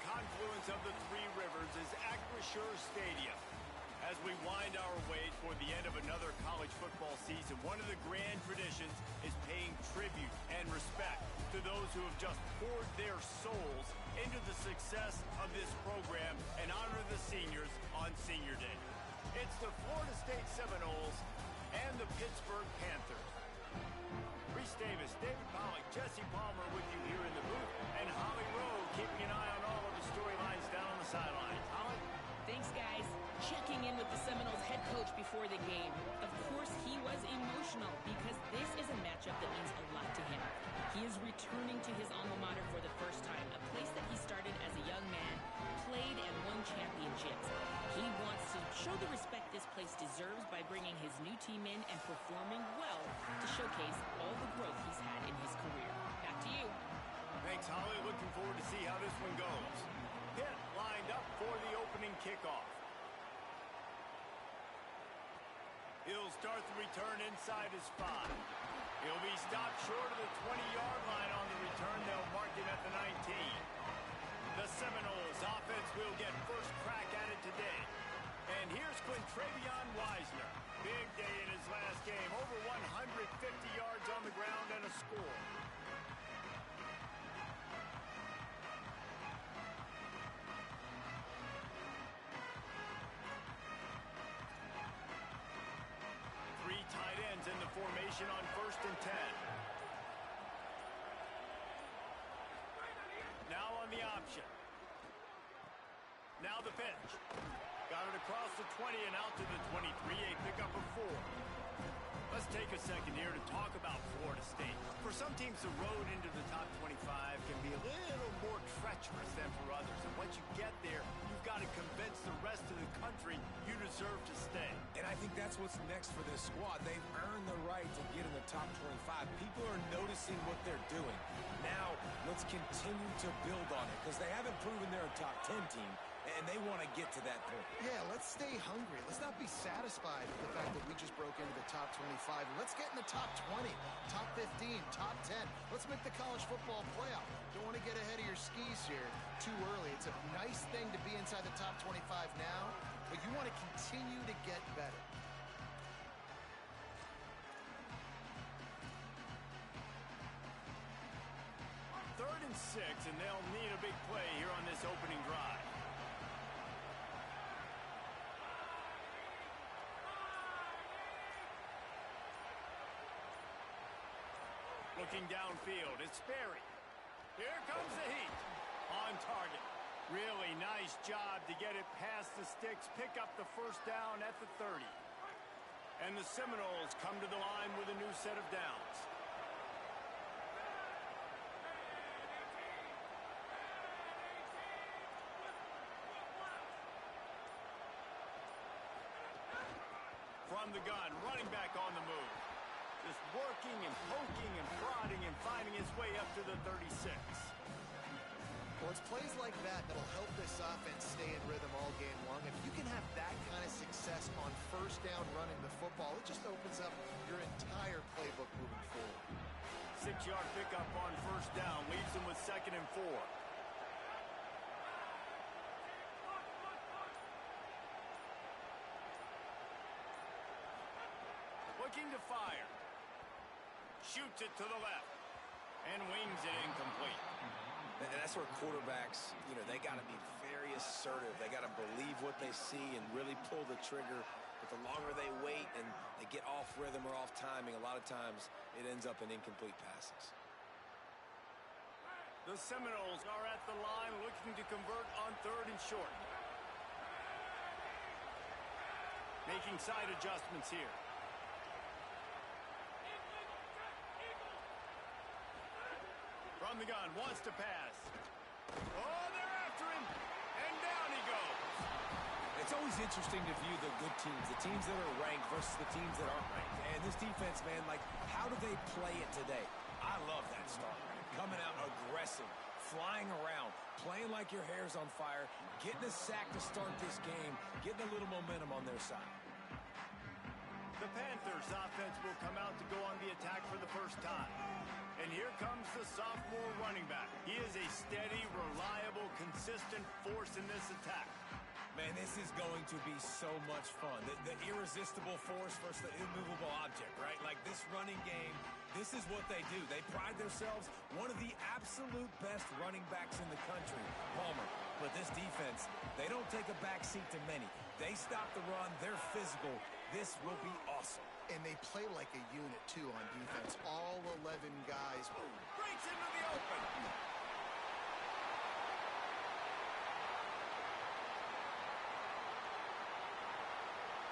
confluence of the Three Rivers is Acrisure Stadium. As we wind our way toward the end of another college football season, one of the grand traditions is paying tribute and respect to those who have just poured their souls into the success of this program and honor the seniors on Senior Day. It's the Florida State Seminoles and the Pittsburgh Panthers. Reese Davis, David Pollock, Jesse Palmer with you here in the booth, and Holly Rowe keeping an eye on all of the storylines down on the sidelines. Holly? Thanks, guys. Checking in with the Seminoles head coach before the game. Of course, he was emotional because this is a matchup that means a lot to him. He is returning to his alma mater for the first time, a place that he started as a young man, played and won championships. He wants to show the respect this place deserves by bringing his new team in and performing well to showcase all the growth he's had in his career. Back to you. Thanks, Holly. Looking forward to see how this one goes. Pitt lined up for the opening kickoff. He'll start the return inside his 5. He'll be stopped short of the 20-yard line on the return. They'll mark him at the 19. The Seminoles offense will get first crack at it today. And here's Quintravion Wisener. Big day in his last game. Over 150 yards on the ground and a score. formation on 1st and 10. Now on the option. Now the pitch. Got it across the 20 and out to the 23, a pickup of 4. Let's take a second here to talk about Florida State. For some teams, the road into the top 25 can be a little more treacherous than for others. And once you get there, you've got to convince the rest of the country you deserve to stay. And I think that's what's next for this squad. They've earned the right to get in the top 25. People are noticing what they're doing. Now, let's continue to build on it because they haven't proven they're a top 10 team. And they want to get to that point. Yeah, let's stay hungry. Let's not be satisfied with the fact that we just broke into the top 25. Let's get in the top 20, top 15, top 10. Let's make the college football playoff. Don't want to get ahead of your skis here too early. It's a nice thing to be inside the top 25 now, but you want to continue to get better. Third and 6, and they'll need a big play here on this opening drive. Looking downfield, it's Sperry. Here comes the heat. On target. Really nice job to get it past the sticks, pick up the first down at the 30. And the Seminoles come to the line with a new set of downs. From the gun, running back on the move. Just working and poking and prodding and finding his way up to the 36. Well, it's plays like that that'll help this offense stay in rhythm all game long. If you can have that kind of success on first down running the football, it just opens up your entire playbook moving forward. 6-yard pickup on first down leaves him with 2nd and 4. Looking to fire. Shoots it to the left. And wings it incomplete. And that's where quarterbacks, they got to be very assertive. They got to believe what they see and really pull the trigger. But the longer they wait and they get off rhythm or off timing, a lot of times it ends up in incomplete passes. The Seminoles are at the line looking to convert on 3rd and short. Making side adjustments here. From the gun, wants to pass. Oh, they're after him, and down he goes. It's always interesting to view the good teams, the teams that are ranked versus the teams that aren't ranked. And this defense, man, how do they play it today? I love that start. Coming out aggressive, flying around, playing like your hair's on fire, getting a sack to start this game, getting a little momentum on their side. The Panthers offense will come out to go on the attack for the first time. And here comes the sophomore running back. He is a steady, reliable, consistent force in this attack. Man, this is going to be so much fun. The irresistible force versus the immovable object, right? Like this running game, this is what they do. They pride themselves, one of the absolute best running backs in the country, Palmer. But this defense, they don't take a back seat to many. They stop the run. They're physical. This will be awesome. And they play like a unit, too, on defense. All 11 guys. Breaks into the open.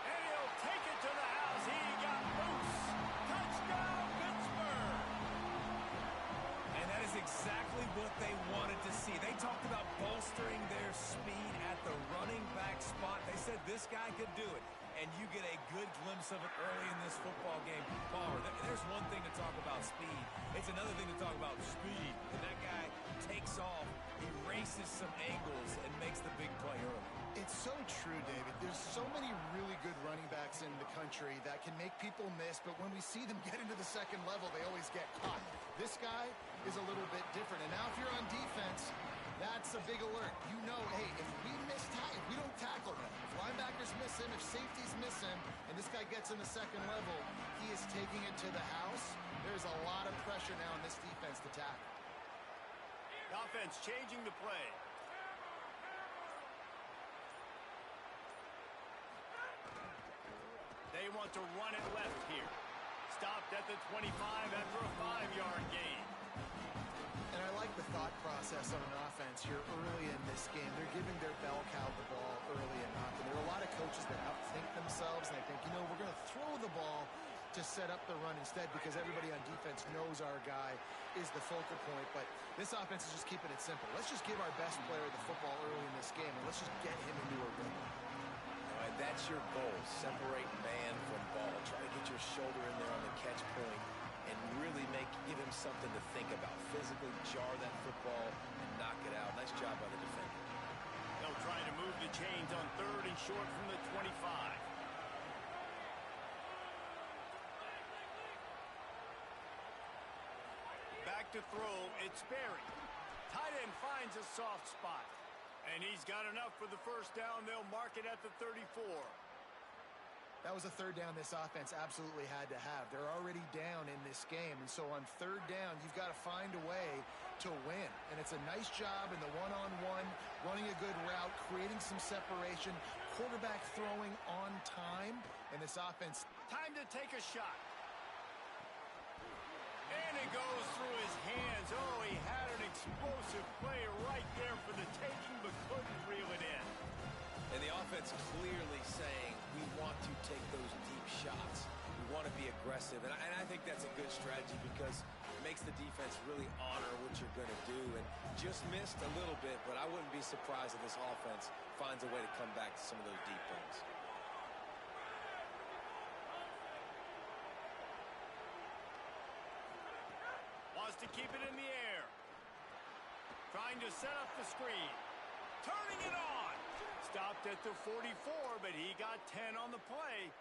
And he'll take it to the house. He got loose. Touchdown, Pittsburgh. And that is exactly what they wanted to see. They talked about bolstering their speed at the running back spot. They said this guy could do it. And you get a good glimpse of it early in this football game. Palmer, there's one thing to talk about speed. It's another thing to talk about speed. And that guy takes off, erases some angles, and makes the big play early. It's so true, David. There's so many really good running backs in the country that can make people miss, but when we see them get into the second level, they always get caught. This guy is a little bit different. And now if you're on defense, that's a big alert. You know, hey, if we don't tackle him, if linebackers miss him, if safeties miss him, and this guy gets in the second level, he is taking it to the house. There's a lot of pressure now on this defense to tackle. The offense changing the play. They want to run it left here. Stopped at the 25 after a 5-yard gain. And I like the thought process on an offense here early in this game. They're giving their bell cow the ball early enough. And there are a lot of coaches that outthink themselves, and they think, you know, we're going to throw the ball to set up the run instead because everybody on defense knows our guy is the focal point. But this offense is just keeping it simple. Let's just give our best player the football early in this game, and let's just get him into a rhythm. All right, that's your goal. Separate man from ball. Try to get your shoulder in there on the catch point and really give him something to think about. Physically jar that football and knock it out. Nice job by the defender. They'll try to move the chains on 3rd and short from the 25. Back to throw, it's Berry. Tight end finds a soft spot. And he's got enough for the first down. They'll mark it at the 34. That was a 3rd down this offense absolutely had to have. They're already down in this game, and so on 3rd down, you've got to find a way to win. And it's a nice job in the one-on-one, running a good route, creating some separation, quarterback throwing on time, and this offense. Time to take a shot. And it goes through his hands. Oh, he had an explosive play right there for the taking, but couldn't reel it in. And the offense clearly saying, we want to take those deep shots. We want to be aggressive. And I think that's a good strategy because it makes the defense really honor what you're going to do. And just missed a little bit, but I wouldn't be surprised if this offense finds a way to come back to some of those deep things. Wants to keep it in the air. Trying to set up the screen. Turning it on. Stopped at the 44, but he got 10 on the play.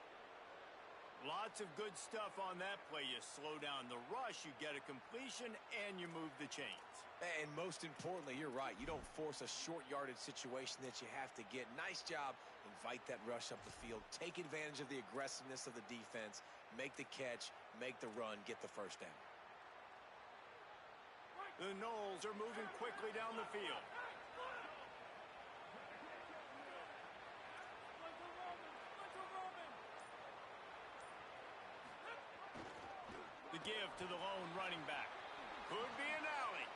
Lots of good stuff on that play. You slow down the rush, you get a completion, and you move the chains. And most importantly, you're right. You don't force a short yardage situation that you have to get. Nice job. Invite that rush up the field. Take advantage of the aggressiveness of the defense. Make the catch. Make the run. Get the first down. The Noles are moving quickly down the field. The give to the lone running back. Could be an alley.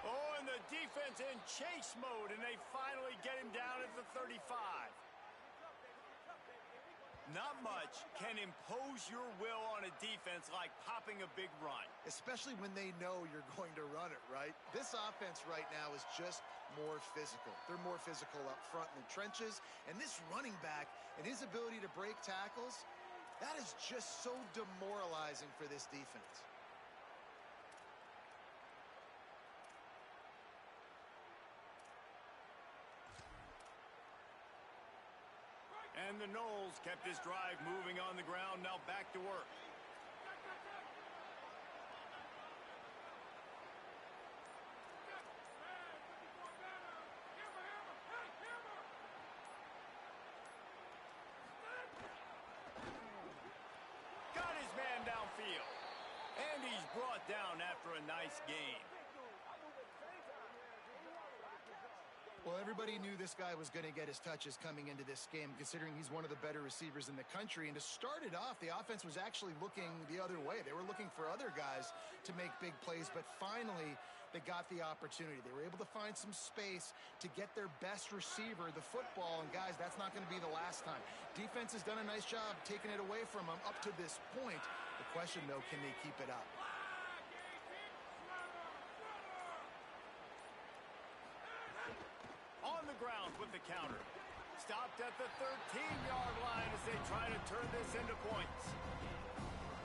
Oh, and the defense in chase mode, and they finally get him down at the 35. Not much can impose your will on a defense like popping a big run. Especially when they know you're going to run it, right? This offense right now is just more physical. They're more physical up front in the trenches, and this running back and his ability to break tackles, that is just so demoralizing for this defense. And the Noles kept this drive moving on the ground. Now back to work. Got his man downfield. And he's brought down after a nice gain. Well, everybody knew this guy was going to get his touches coming into this game, considering he's one of the better receivers in the country. And to start it off, the offense was actually looking the other way. They were looking for other guys to make big plays, but finally they got the opportunity. They were able to find some space to get their best receiver the football. And guys, that's not going to be the last time. Defense has done a nice job taking it away from them up to this point. The question, though, can they keep it up? On the ground with the counter. Stopped at the 13-yard line as they try to turn this into points.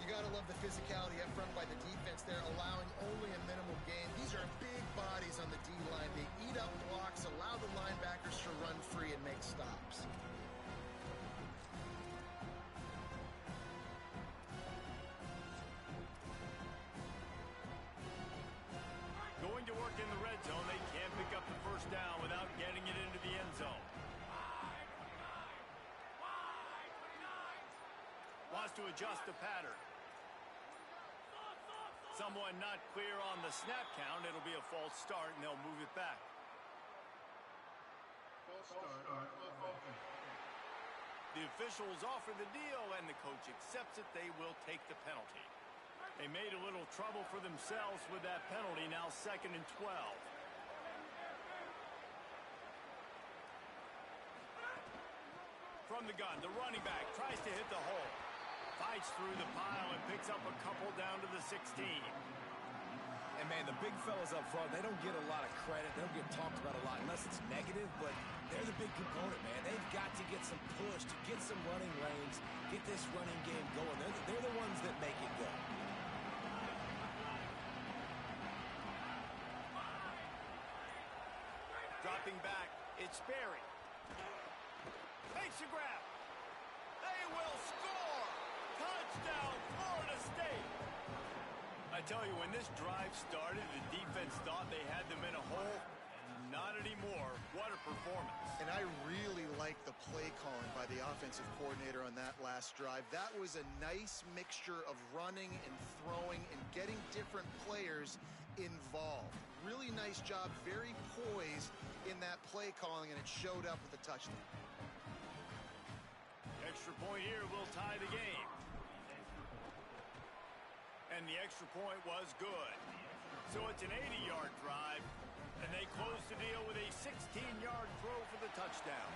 You got to love the physicality up front by the defense there, allowing only a minimal gain. These are big bodies on the D-line. They eat up blocks, allow the linebackers to run free and make stops. Going to work in the red zone. They can't pick up the first down without getting it into the end zone. Wants to adjust the pattern. Someone not clear on the snap count. It'll be a false start, and they'll move it back. The officials offer the deal, and the coach accepts it. They will take the penalty. They made a little trouble for themselves with that penalty. Now 2nd and 12. From the gun, the running back tries to hit the hole. Fights through the pile and picks up a couple down to the 16. And, man, the big fellas up front, they don't get a lot of credit. They don't get talked about a lot unless it's negative, but they're the big component, man. They've got to get some push, to get some running lanes, get this running game going. They're the ones that make it go. Dropping back, it's Berry. Makes a grab. They will score! Touchdown, Florida State! I tell you, when this drive started, the defense thought they had them in a hole. Not anymore. What a performance. And I really like the play calling by the offensive coordinator on that last drive. That was a nice mixture of running and throwing and getting different players involved. Really nice job, very poised in that play calling, and it showed up with a touchdown. Extra point here will tie the game. And the extra point was good. So it's an 80-yard drive, and they close the deal with a 16-yard throw for the touchdown.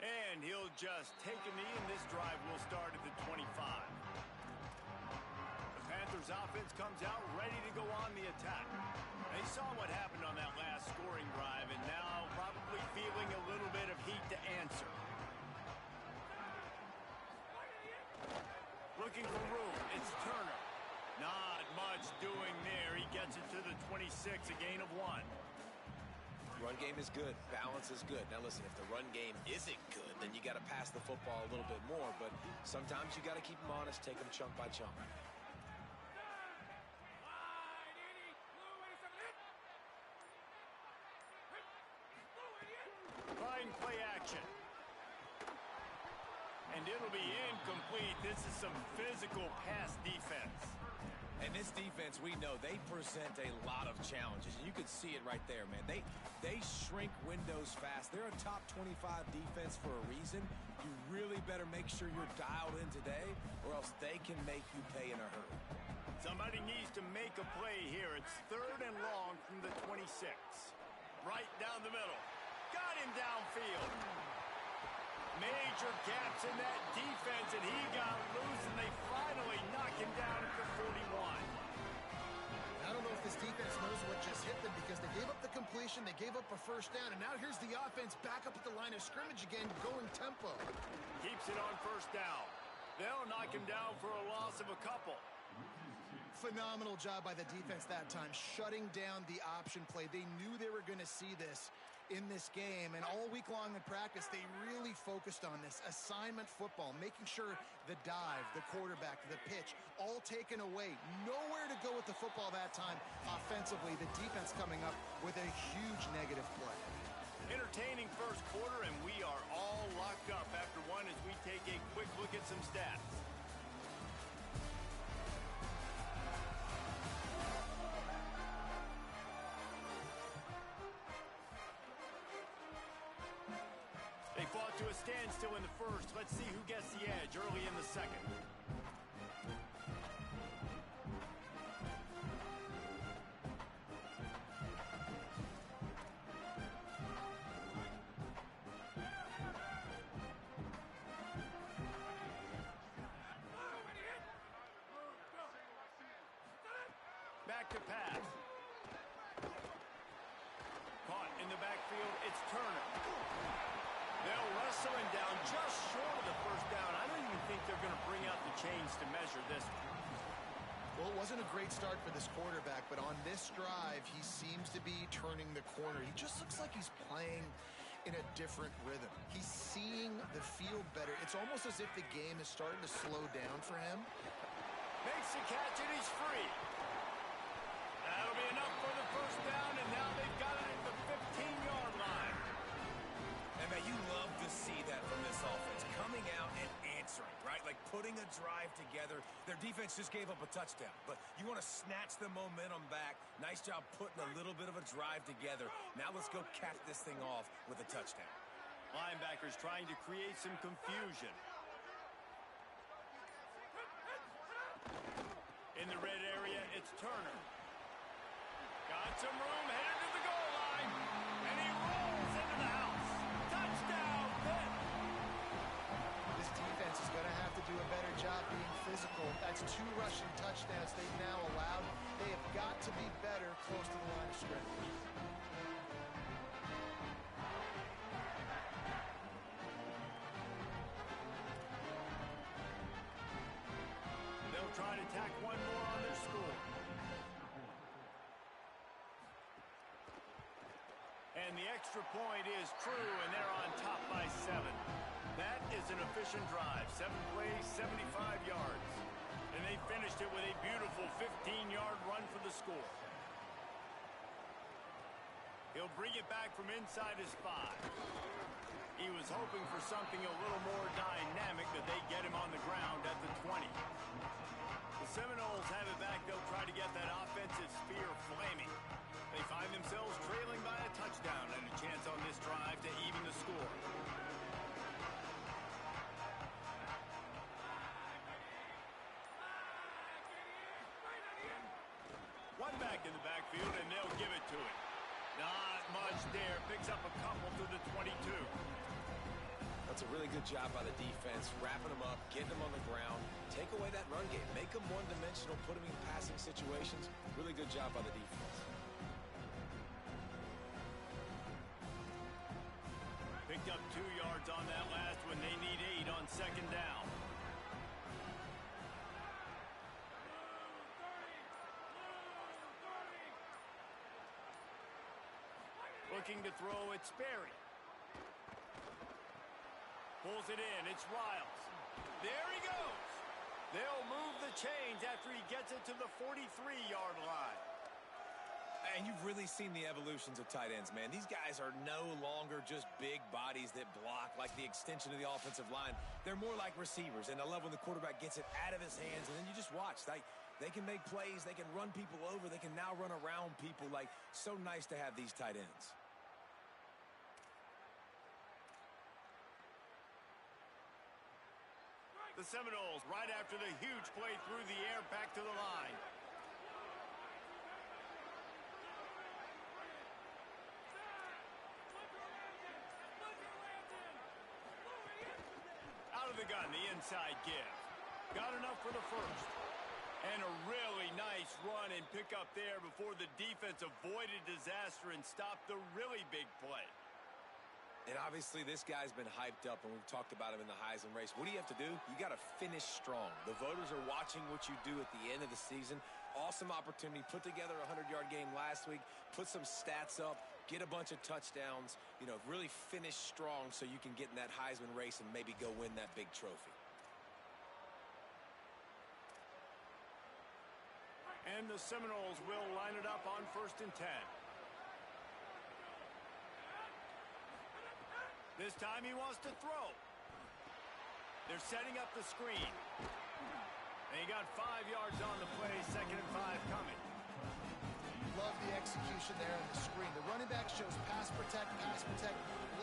And he'll just take a knee, and this drive will start at the 25. The Panthers offense comes out ready to go on the attack. They saw what happened on that last scoring drive, and now probably feeling a little bit of heat to answer. Looking for room, it's Turner. Not much doing there. He gets it to the 26, a gain of 1. Run game is good. Balance is good. Now, listen, if the run game isn't good, then you got to pass the football a little bit more. But sometimes you got to keep them honest, take them chunk by chunk. Fine play action. And it'll be incomplete. This is some physical pass defense. And this defense, we know, they present a lot of challenges. And you can see it right there, man. They shrink windows fast. They're a top 25 defense for a reason. You really better make sure you're dialed in today, or else they can make you pay in a hurry. Somebody needs to make a play here. It's 3rd and long from the 26. Right down the middle. Got him downfield. Major gaps in that defense, and he got loose, and they finally knock him down at the 41. I don't know if this defense knows what just hit them, because they gave up the completion, they gave up a first down, and now here's the offense back up at the line of scrimmage again, going tempo. Keeps it on 1st down. They'll knock him down for a loss of a couple. Phenomenal job by the defense that time, shutting down the option play. They knew they were going to see this in this game, and all week long in practice, they really focused on this assignment football, making sure the dive, the quarterback, the pitch, all taken away. Nowhere to go with the football that time offensively. The defense coming up with a huge negative play. Entertaining first quarter, and we are all locked up after one as we take a quick look at some stats. They fought to a standstill in the first. Let's see who gets the edge early in the second. Back to pass. Caught in the backfield, it's Turner. They'll wrestle him down just short of the first down. I don't even think they're going to bring out the chains to measure this one. Well, it wasn't a great start for this quarterback, but on this drive, he seems to be turning the corner. He just looks like he's playing in a different rhythm. He's seeing the field better. It's almost as if the game is starting to slow down for him. Makes the catch, and he's free. That'll be enough for the first down, and now they've got it at the 15-yard line. And, man, you love to see that from this offense. Coming out and answering, right? Like putting putting a drive together. Their defense just gave up a touchdown, but you want to snatch the momentum back. Nice job putting a little bit of a drive together. Now let's go cap this thing off with a touchdown. Linebackers trying to create some confusion. In the red area, it's Turner. Got some room, headed to the goal line, and he rolls into the house. Touchdown, Pitt! This defense is going to have to do a better job being physical. That's 2 rushing touchdowns they've now allowed. They have got to be better close to the line of scrimmage. They'll try to tack one more on their score. And the extra point is true, and they're on top by 7. That is an efficient drive. 7 plays, 75 yards. And they finished it with a beautiful 15-yard run for the score. He'll bring it back from inside his 5. He was hoping for something a little more dynamic, but they get him on the ground at the 20. The Seminoles have it back. They'll try to get that offensive spear flaming. They find themselves trailing by a touchdown and a chance on this drive to even the score. One back in the backfield, and they'll give it to him. Not much there. Picks up a couple to the 22. That's a really good job by the defense, wrapping them up, getting them on the ground, take away that run game, make them one-dimensional, put them in passing situations. Really good job by the defense. Picked up 2 yards on that last one. They need 8 on second down. Looking to throw, it's Sperry. Pulls it in, it's Riles. There he goes. They'll move the chains after he gets it to the 43-yard line. And you've really seen the evolutions of tight ends, man. These guys are no longer just big bodies that block like the extension of the offensive line. They're more like receivers, and I love when the quarterback gets it out of his hands, and then you just watch. They can make plays. They can run people over. They can now run around people. Like, so nice to have these tight ends. The Seminoles, right after the huge play through the air, back to the line. Out of the gun, the inside give. Got enough for the first. And a really nice run and pick up there before the defense avoided disaster and stopped the really big play. And obviously this guy's been hyped up, and we've talked about him in the Heisman race. What do you have to do? You got to finish strong. The voters are watching what you do at the end of the season. Awesome opportunity. Put together a 100-yard game last week. Put some stats up. Get a bunch of touchdowns. You know, really finish strong so you can get in that Heisman race and maybe go win that big trophy. And the Seminoles will line it up on 1st and 10. This time he wants to throw. They're setting up the screen. And he got 5 yards on the play, 2nd and 5 coming. Love the execution there on the screen. The running back shows pass protect.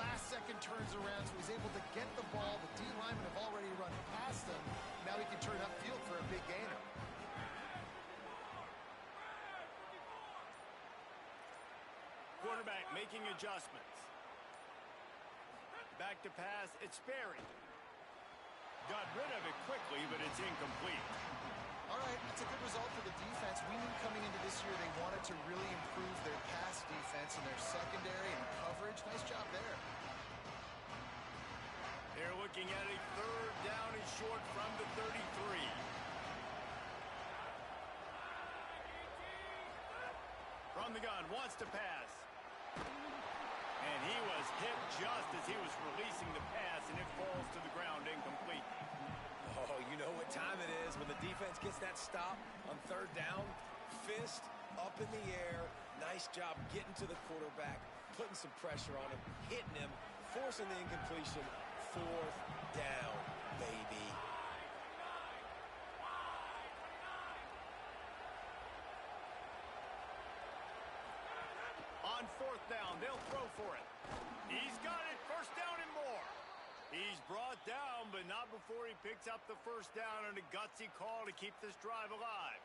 Last second turns around, so he's able to get the ball. The D linemen have already run past him. Now he can turn upfield for a big gainer. Quarterback making adjustments. Back to pass, it's Sperry. Got rid of it quickly, but it's incomplete. All right, that's a good result for the defense. We knew coming into this year they wanted to really improve their pass defense and their secondary and coverage. Nice job there. They're looking at a 3rd down and short from the 33. From the gun, wants to pass. And he was hit just as he was releasing the pass, and it falls to the ground incomplete. Oh, you know what time it is when the defense gets that stop on 3rd down. Fist up in the air. Nice job getting to the quarterback, putting some pressure on him, hitting him, forcing the incompletion. 4th down, baby. down. They'll throw for it. He's got it. First down and more. He's brought down, but not before he picks up the first down on a gutsy call to keep this drive alive.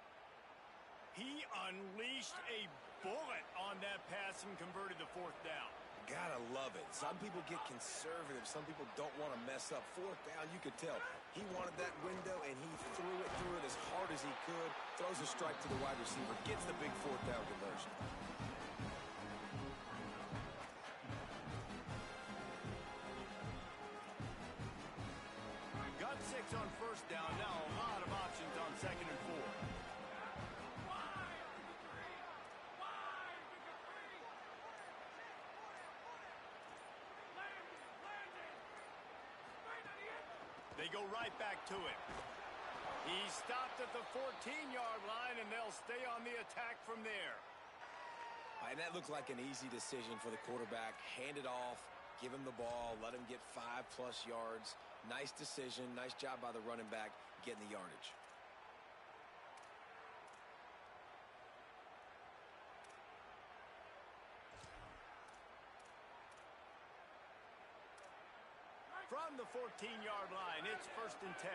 He unleashed a bullet on that pass and converted the fourth down. Gotta love it. Some people get conservative. Some people don't want to mess up. Fourth down, you could tell. He wanted that window, and he threw it as hard as he could. Throws a strike to the wide receiver. Gets the big fourth down conversion. Got 6 on first down. Now a lot of options on second and 4. They go right back to him. He stopped at the 14-yard line, and they'll stay on the attack from there. And that looked like an easy decision for the quarterback. Hand it off, give him the ball, let him get 5+ yards. Nice decision. Nice job by the running back getting the yardage. From the 14-yard line, it's 1st and 10.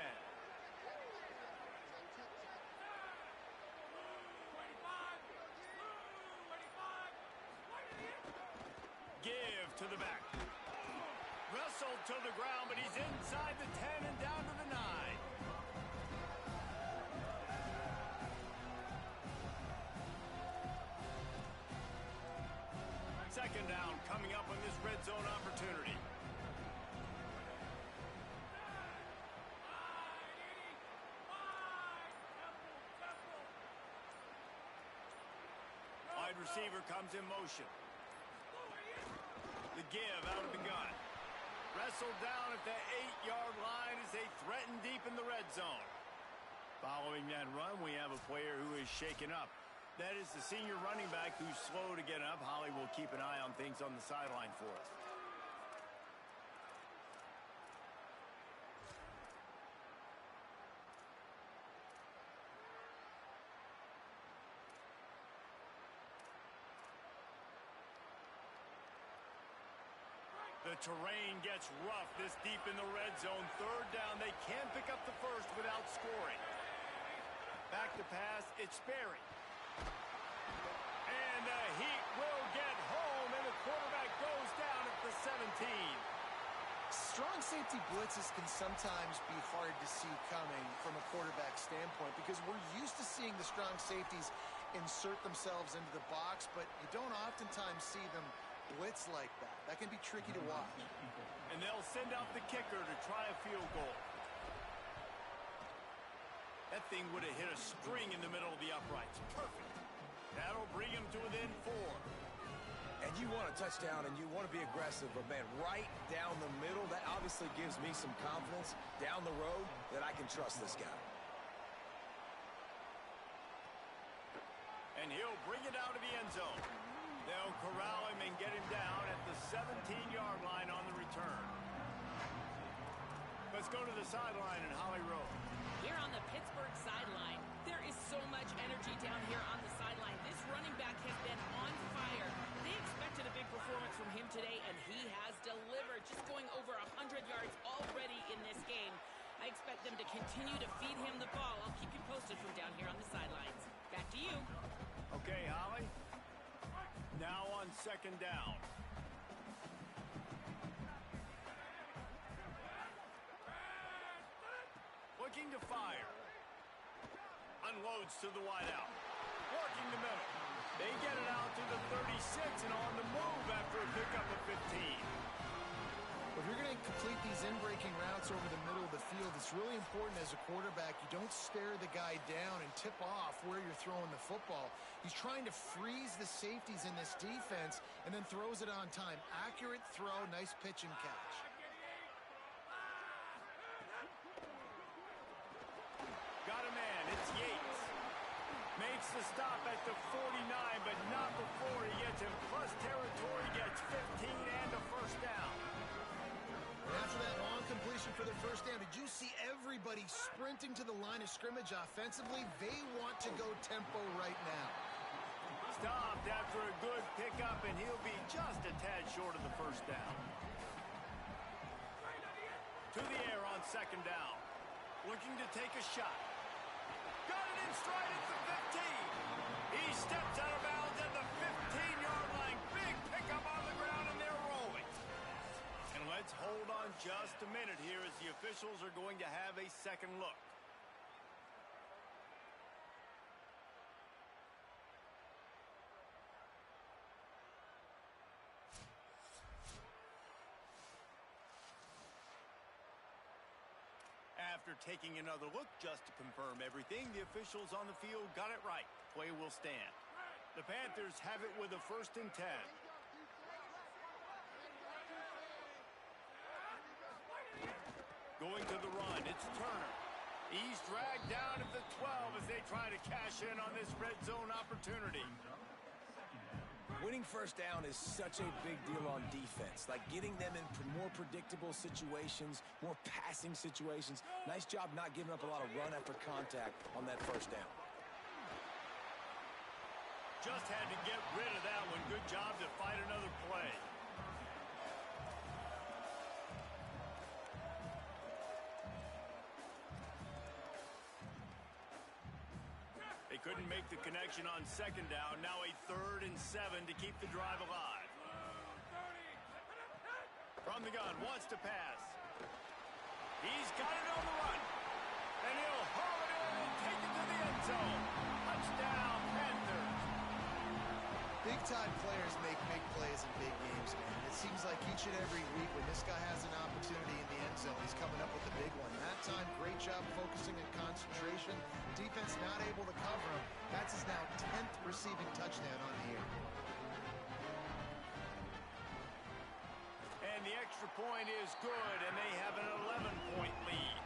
Give to the back. Wrestled to the ground, but he's inside the 10 and down to the 9. Second down coming up on this red zone opportunity. Wide receiver comes in motion. The give out of the gun. Wrestled down at the 8-yard line as they threaten deep in the red zone. Following that run, we have a player who is shaken up. That is the senior running back who's slow to get up. Holly will keep an eye on things on the sideline for us. The terrain gets rough this deep in the red zone. Third down, they can't pick up the first without scoring. Back to pass, it's Sperry. And the Heat will get home, and the quarterback goes down at the 17. Strong safety blitzes can sometimes be hard to see coming from a quarterback standpoint because we're used to seeing the strong safeties insert themselves into the box, but you don't oftentimes see them blitz like that. That can be tricky to watch. And they'll send out the kicker to try a field goal. That thing would have hit a string in the middle of the uprights. Perfect. That'll bring him to within 4. And you want a touchdown and you want to be aggressive, but man, right down the middle, that obviously gives me some confidence down the road that I can trust this guy. And he'll bring it out of the end zone. They'll corral him and get him down at the 17-yard line on the return. Let's go to the sideline in Holly Road. Here on the Pittsburgh sideline, there is so much energy down here on the sideline. This running back has been on fire. They expected a big performance from him today, and he has delivered, just going over 100 yards already in this game. I expect them to continue to feed him the ball. I'll keep you posted from down here on the sidelines. Back to you. Okay, Holly. Now on second down. Looking to fire. Unloads to the wideout. Working the middle. They get it out to the 36 and on the move after a pickup of 15. If you're going to complete these in-breaking routes over the middle of the field, it's really important as a quarterback you don't stare the guy down and tip off where you're throwing the football. He's trying to freeze the safeties in this defense and then throws it on time. Accurate throw, nice pitch and catch. Got a man, it's Yates. Makes the stop at the 49, but not before he gets him. Plus territory, gets 15 and a first down. After that long completion for the first down, did you see everybody sprinting to the line of scrimmage offensively? They want to go tempo right now. stopped after a good pickup, and he'll be just a tad short of the first down. To the air on second down. Looking to take a shot. Got it in stride at the 15. He steps out of bounds at the 15-yard line. Big pickup on the ground, and they're rolling. And let's hold on just a minute here as the officials are going to have a second look. After taking another look just to confirm everything, the officials on the field got it right. Play will stand. The Panthers have it with a 1st and 10. Going to the run, it's Turner. He's dragged down at the 12 as they try to cash in on this red zone opportunity. Winning first down is such a big deal on defense, like getting them in more predictable situations, more passing situations. Nice job not giving up a lot of run after contact on that first down. Just had to get rid of that one. Good job to fight another play. They couldn't make the connection on second down. Now a 3rd and 7 to keep the drive alive. From the gun, wants to pass. He's got it on the run. And he'll haul it in and take it to the end zone. Touchdown, Panthers. Big-time players make big plays in big games, man. It seems like each and every week when this guy has an opportunity in the end zone, he's coming up with a big one. That time, great job focusing and concentration. Defense not able to cover him. That's his now 10th receiving touchdown on the year. And the extra point is good, and they have an 11-point lead.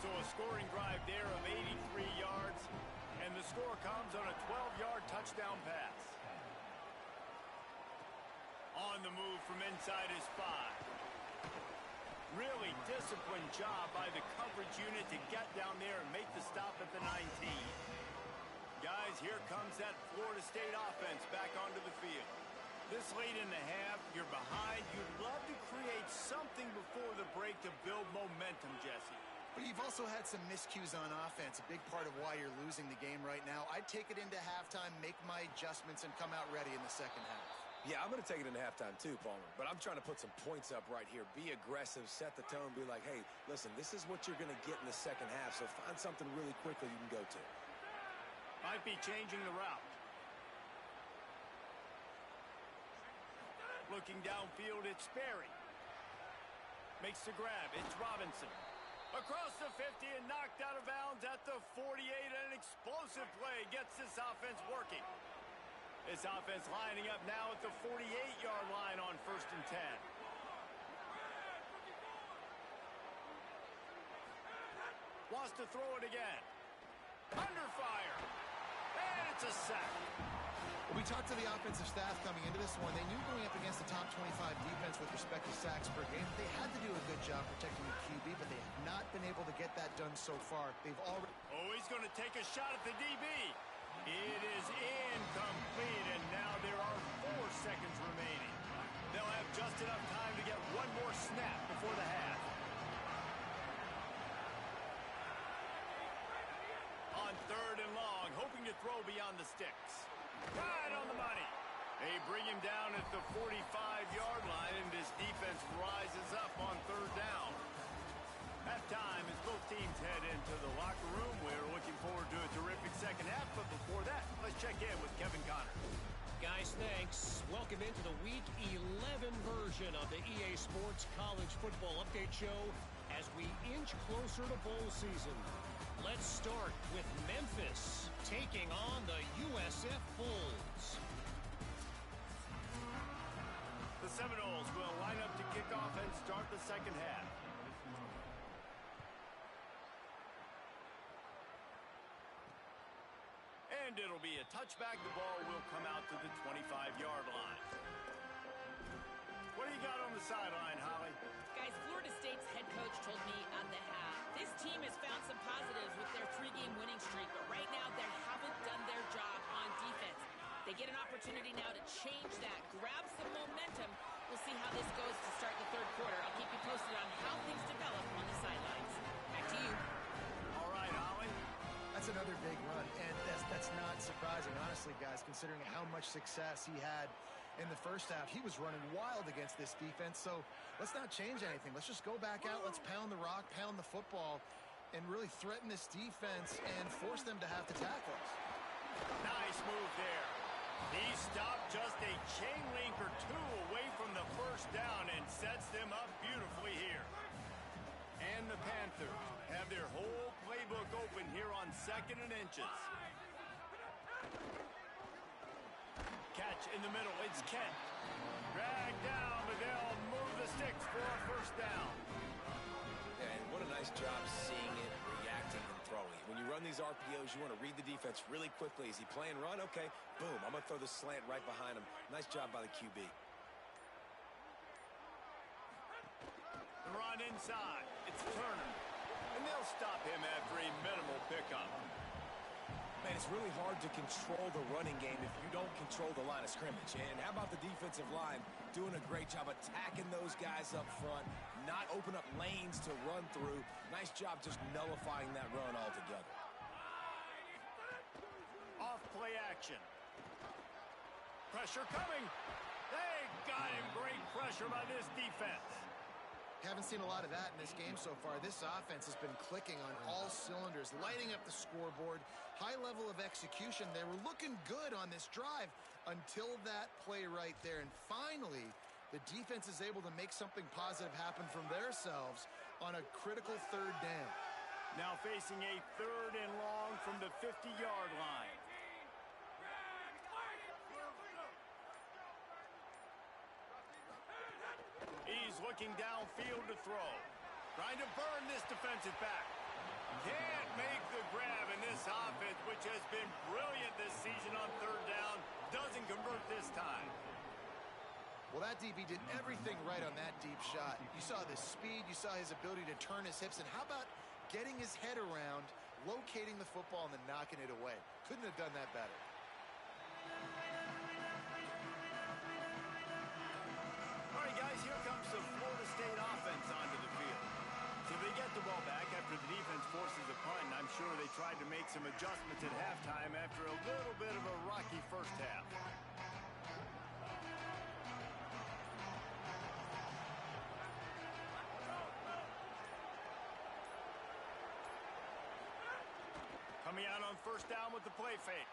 So a scoring drive there of 83 yards, and the score comes on a 12-yard touchdown pass. On the move from inside his 5. Really disciplined job by the coverage unit to get down there and make the stop at the 19. Guys, here comes that Florida State offense back onto the field. This late in the half, you're behind. You'd love to create something before the break to build momentum, Jesse. But you've also had some miscues on offense, a big part of why you're losing the game right now. I'd take it into halftime, make my adjustments, and come out ready in the second half. Yeah, I'm going to take it into halftime too, Palmer. But I'm trying to put some points up right here. Be aggressive, set the tone, be like, hey, listen, this is what you're going to get in the second half, so find something really quickly you can go to. Might be changing the route. Looking downfield, it's Sperry. Makes the grab, it's Robinson. Across the 50 and knocked out of bounds at the 48. An explosive play gets this offense working. This offense lining up now at the 48-yard line on 1st and 10. Wants to throw it again. Under fire. And it's a sack. We talked to the offensive staff coming into this one. They knew going up against the top 25 defense with respect to sacks per game, they had to do a good job protecting the QB, but they have not been able to get that done so far. They've already... Oh, he's going to take a shot at the DB. It is incomplete, and now there are 4 seconds remaining. They'll have just enough time to get one more snap before the half. On 3rd and long, hoping to throw beyond the sticks. Right on the money. They bring him down at the 45-yard line, and this defense rises up on 3rd down. Halftime as both teams head into the locker room. We're looking forward to a terrific second half, but before that, let's check in with Kevin Connor. Guys, thanks. Welcome into the Week 11 version of the EA Sports College Football Update Show as we inch closer to bowl season. Let's start with Memphis taking on the USF Bulls. The Seminoles will line up to kick off and start the second half. And it'll be a touchback. The ball will come out to the 25-yard line. What do you got on the sideline, Holly? Guys, Florida State's head coach told me at the half, this team has found some positives with their 3-game winning streak, but right now they haven't done their job on defense. They get an opportunity now to change that, grab some momentum. We'll see how this goes to start the third quarter. I'll keep you posted on how things develop on the sidelines. Back to you. All right, Ollie. That's another big run, and that's not surprising, honestly, guys, considering how much success he had in the first half. He was running wild against this defense, so let's not change anything. Let's just go back out, let's pound the rock, pound the football, and really threaten this defense and force them to have to tackle us. Nice move there. He stopped just a chain link or two away from the first down and sets them up beautifully here. And the Panthers have their whole playbook open here on 2nd and inches. Catch in the middle. It's Kent. Drag down, but they'll move the sticks for a first down. Yeah, and what a nice job seeing it, reacting, and throwing. When you run these RPOs, you want to read the defense really quickly. Is he playing run? Okay, boom. I'm going to throw the slant right behind him. Nice job by the QB. The run inside. It's Turner. And they'll stop him after a minimal pickup. Man, it's really hard to control the running game if you don't control the line of scrimmage. And how about the defensive line doing a great job attacking those guys up front, not open up lanes to run through. Nice job just nullifying that run altogether. Off play action. Pressure coming. They got him. Great pressure by this defense. Haven't seen a lot of that in this game so far. This offense has been clicking on all cylinders, lighting up the scoreboard. High level of execution. They were looking good on this drive until that play right there. And finally, the defense is able to make something positive happen from themselves on a critical third down. Now facing a 3rd and long from the 50-yard line. He's looking downfield to throw. Trying to burn this defensive back. Can't make the grab in this offense, which has been brilliant this season on 3rd down. Doesn't convert this time. Well, that DB did everything right on that deep shot. You saw the speed, you saw his ability to turn his hips, and how about getting his head around, locating the football, and then knocking it away? Couldn't have done that better. All right, guys, here comes the Florida State offense onto the field. So they get the ball back after the defense forces a punt, and I'm sure they tried to make some adjustments at halftime after a little bit of a rocky first half. Coming out on first down with the play fake.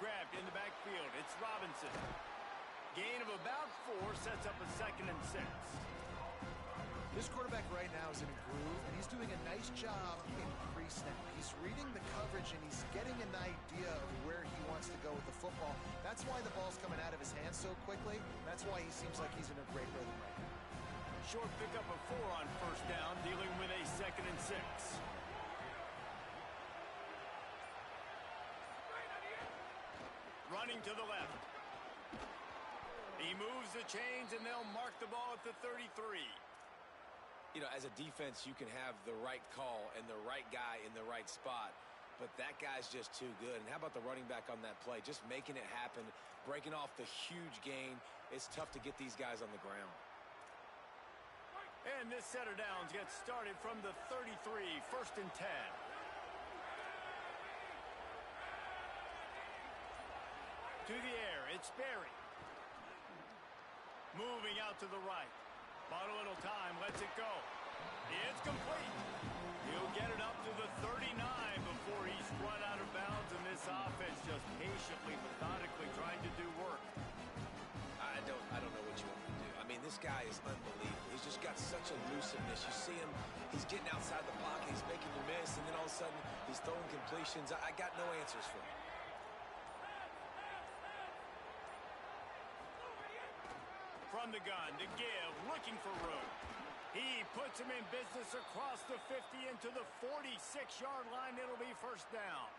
Grabbed in the backfield. It's Robinson. Gain of about 4 sets up a 2nd and 6. This quarterback right now is in a groove, and he's doing a nice job in pre-snap. He's reading the coverage, and he's getting an idea of where he wants to go with the football. That's why the ball's coming out of his hands so quickly. That's why he seems like he's in a great rhythm right now. Short pickup of 4 on first down, dealing with a 2nd and 6. Running to the left. He moves the chains, and they'll mark the ball at the 33. You know, as a defense, you can have the right call and the right guy in the right spot, but that guy's just too good. And how about the running back on that play? Just making it happen, breaking off the huge gain. It's tough to get these guys on the ground. And this set of downs gets started from the 33, 1st and 10. To the air, it's Berry. Moving out to the right. Bought a little time, lets it go. It's complete. He'll get it up to the 39 before he's run out of bounds, and this offense just patiently, methodically trying to do work. I don't know what you want me to do. I mean, this guy is unbelievable. He's just got such elusiveness. You see him, he's getting outside the pocket, he's making you miss, and then all of a sudden, he's throwing completions. I got no answers for him. From the gun to give, looking for room. He puts him in business across the 50 into the 46-yard line. It'll be first down.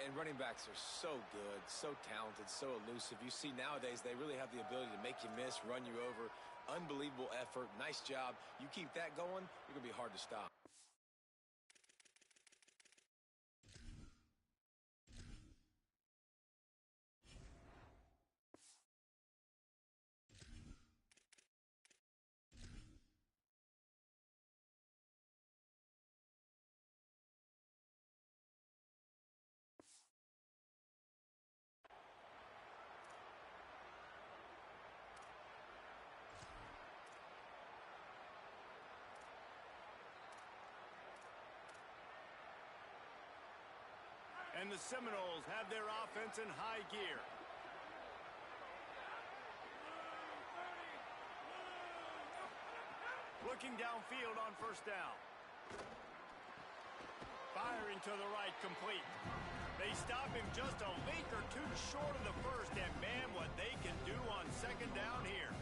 And running backs are so good, so talented, so elusive. You see nowadays they really have the ability to make you miss, run you over. Unbelievable effort. Nice job. You keep that going, you're going to be hard to stop. And the Seminoles have their offense in high gear. Looking downfield on first down. Firing to the right, complete. They stop him just a link or two short of the first, and man, what they can do on second down here.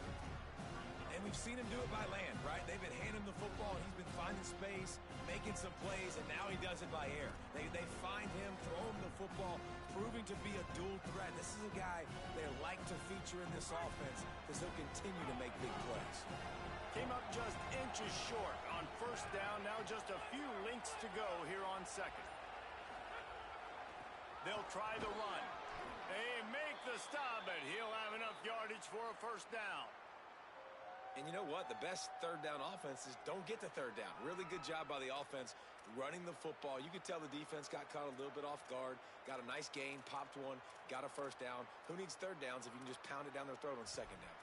And we've seen him do it by land, right? They've been handing him the football, and he's been finding space, making some plays, and now he does it by air. They find him, throw him the football, proving to be a dual threat. This is a guy they like to feature in this offense because he'll continue to make big plays. Came up just inches short on first down. Now just a few links to go here on second. They'll try the run. They make the stop, but he'll have enough yardage for a first down. And you know what? The best third down offenses don't get to third down. Really good job by the offense running the football. You could tell the defense got caught a little bit off guard, got a nice gain, popped one, got a first down. Who needs third downs if you can just pound it down their throat on second down?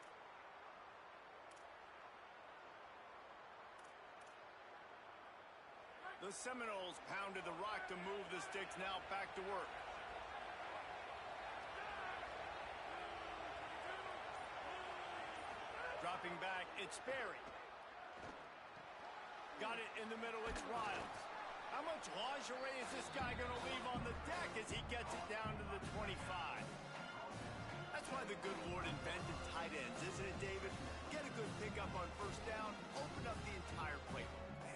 The Seminoles pounded the rock to move the sticks, now back to work. Dropping back, it's Sperry. Got it in the middle, it's Riles. How much lingerie is this guy going to leave on the deck as he gets it down to the 25? That's why the good Lord invented tight ends, isn't it, David? Get a good pickup on first down, open up the entire plate.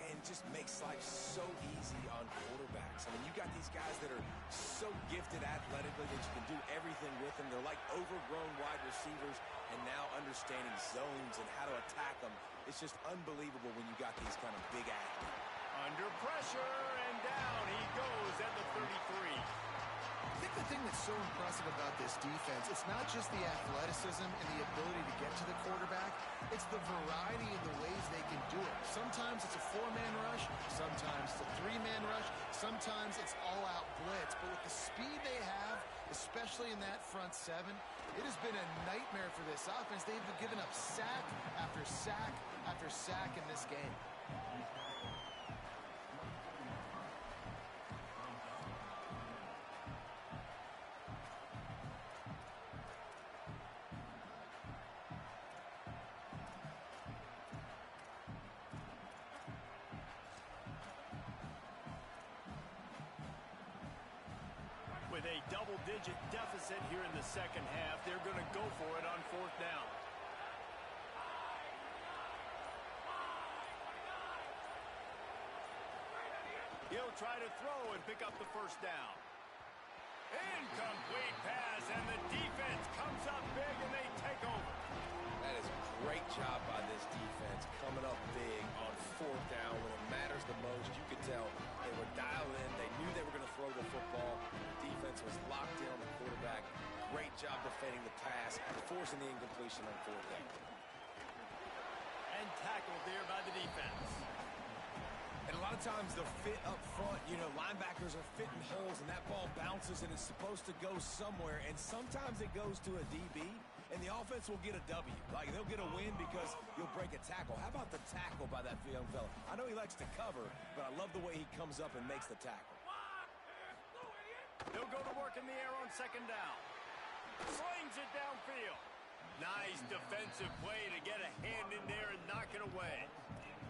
And just makes life so easy on quarterbacks. I mean, you got these guys that are so gifted athletically that you can do everything with them. They're like overgrown wide receivers, and now understanding zones and how to attack them. It's just unbelievable when you got these kind of big athletes. Under pressure, and down he goes at the 33. I think the thing that's so impressive about this defense, it's not just the athleticism and the ability to get to the quarterback, it's the variety in the ways they can do it. Sometimes it's a four-man rush, sometimes it's a three-man rush, sometimes it's all-out blitz. But with the speed they have, especially in that front seven, it has been a nightmare for this offense. They've given up sack after sack after sack in this game. With a double-digit deficit here in the second half, they're going to go for it on fourth down. He'll try to throw and pick up the first down. Incomplete pass, and the defense comes up big, and they take over. That is a great job by this defense, coming up big on fourth down when it matters the most. You could tell they were dialed in. They knew they were going to throw the football. The defense was locked in on the quarterback. Great job defending the pass, forcing the incompletion on fourth down. And tackled there by the defense. And a lot of times the fit up front, you know, linebackers are fitting holes, and that ball bounces, and it's supposed to go somewhere. And sometimes it goes to a DB, and the offense will get a W. Like, they'll get a win because you'll break a tackle. How about the tackle by that young fella? I know he likes to cover, but I love the way he comes up and makes the tackle. They'll go to work in the air on second down. Slings it downfield. Nice defensive play to get a hand in there and knock it away.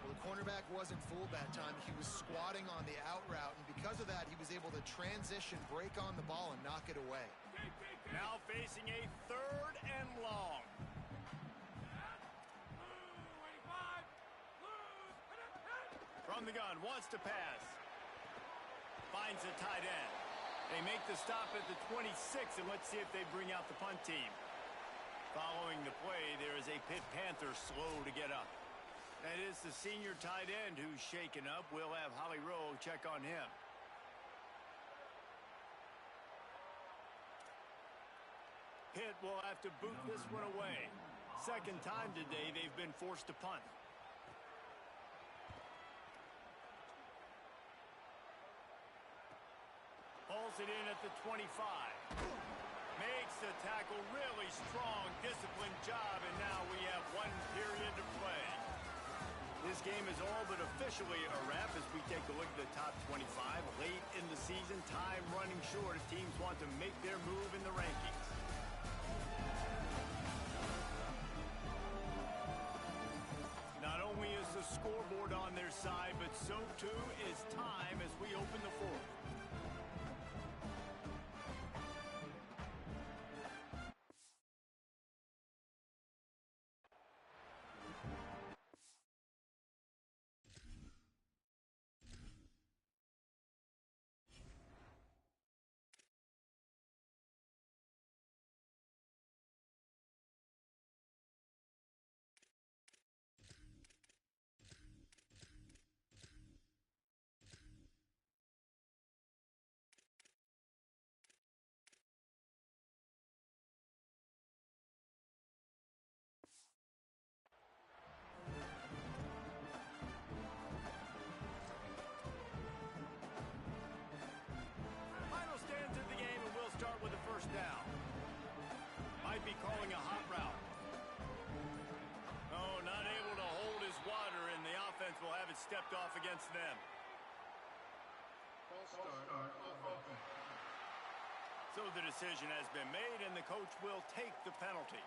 Well, the cornerback wasn't fooled that time. He was squatting on the out route, and because of that, he was able to transition, break on the ball, and knock it away. Now facing a third and long. From the gun, wants to pass. Finds a tight end. They make the stop at the 26, and let's see if they bring out the punt team. Following the play, there is a Pitt Panther slow to get up. That is the senior tight end who's shaken up. We'll have Holly Rowe check on him. Pitt will have to boot this one away. Second time today they've been forced to punt. Pulls it in at the 25. Makes the tackle really strong, disciplined job, and now we have one period to play. This game is all but officially a wrap as we take a look at the top 25. Late in the season, time running short as teams want to make their move in the rankings. Not only is the scoreboard on their side, but so too is time as we open the fourth. Down. Might be calling a hot route. Oh, not able to hold his water, and the offense will have it stepped off against them. So the decision has been made, and the coach will take the penalty.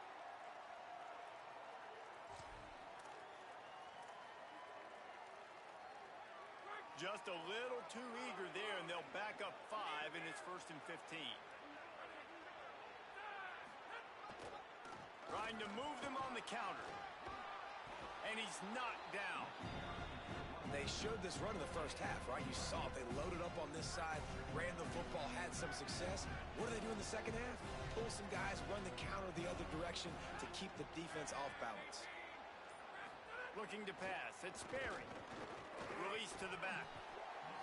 Just a little too eager there, and they'll back up 5, and it's 1st and 15. Trying to move them on the counter. And he's knocked down. They showed this run in the first half, right? You saw it. They loaded up on this side, ran the football, had some success. What do they do in the second half? Pull some guys, run the counter the other direction to keep the defense off balance. Looking to pass. It's Sperry. Release to the back.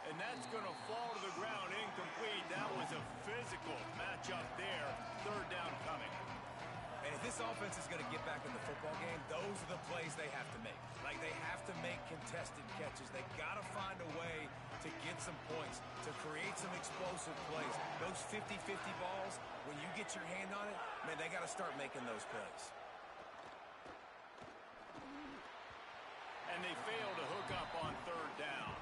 And that's going to fall to the ground incomplete. That was a physical matchup there. 3rd down coming. And if this offense is going to get back in the football game, those are the plays they have to make. Like, they have to make contested catches. They got to find a way to get some points, to create some explosive plays. Those 50-50 balls, when you get your hand on it, man, they got to start making those plays. And they fail to hook up on 3rd down.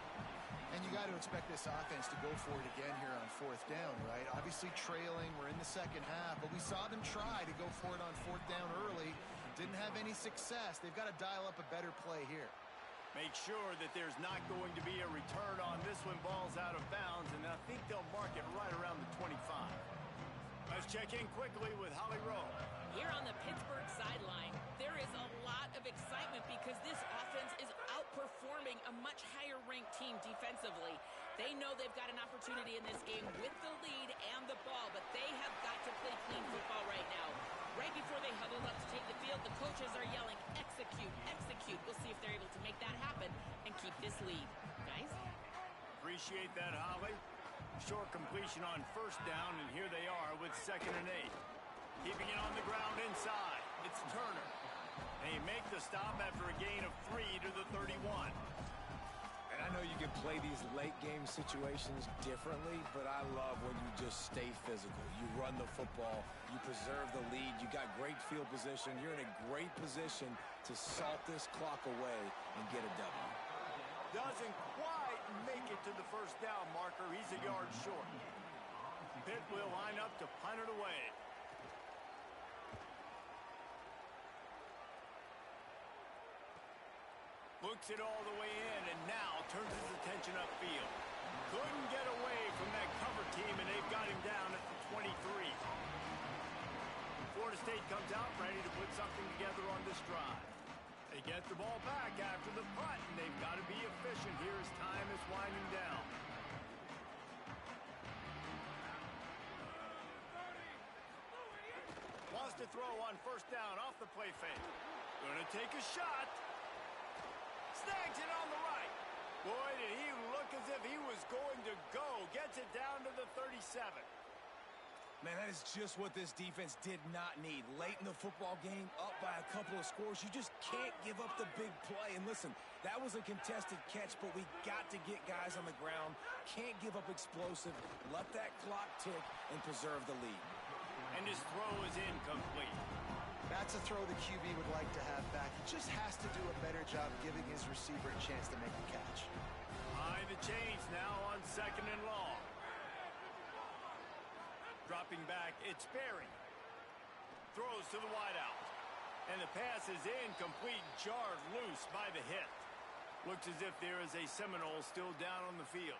And you got to expect this offense to go for it again here on 4th down, right? Obviously trailing. We're in the second half, but we saw them try to go for it on 4th down early. Didn't have any success. They've got to dial up a better play here. Make sure that there's not going to be a return on this one. Ball's out of bounds, and I think they'll mark it right around the 25. Let's check in quickly with Holly Rowe. Here on the Pittsburgh sideline, there is a lot of excitement because this offense is outperforming a much higher-ranked team defensively. They know they've got an opportunity in this game with the lead and the ball, but they have got to play clean football right now. Right before they huddled up to take the field, the coaches are yelling, execute, execute. We'll see if they're able to make that happen and keep this lead. Guys? Appreciate that, Holly. Short completion on 1st down, and here they are with 2nd and 8. Keeping it on the ground inside. It's Turner. They make the stop after a gain of 3 to the 31. And I know you can play these late-game situations differently, but I love when you just stay physical. You run the football. You preserve the lead. You got great field position. You're in a great position to salt this clock away and get a W. Doesn't quite make it to the 1st down marker. He's a yard short. Pitt will line up to punt it away. Looks it all the way in, and now turns his attention upfield. Couldn't get away from that cover team, and they've got him down at the 23. Florida State comes out ready to put something together on this drive. They get the ball back after the punt, and they've got to be efficient here as time is winding down. Wants to throw on 1st down off the play fake. Gonna take a shot. Snags it on the right. Boy, did he look as if he was going to go. Gets it down to the 37. Man, that is just what this defense did not need. Late in the football game, up by a couple of scores, you just can't give up the big play. And listen, that was a contested catch, but we got to get guys on the ground. Can't give up explosive. Let that clock tick and preserve the lead. And his throw is incomplete. That's a throw the QB would like to have back just has to do a better job giving his receiver a chance to make the catch. Behind the chains now on 2nd and long. Dropping back, it's Berry. Throws to the wideout. And the pass is incomplete, jarred loose by the hit. Looks as if there is a Seminole still down on the field.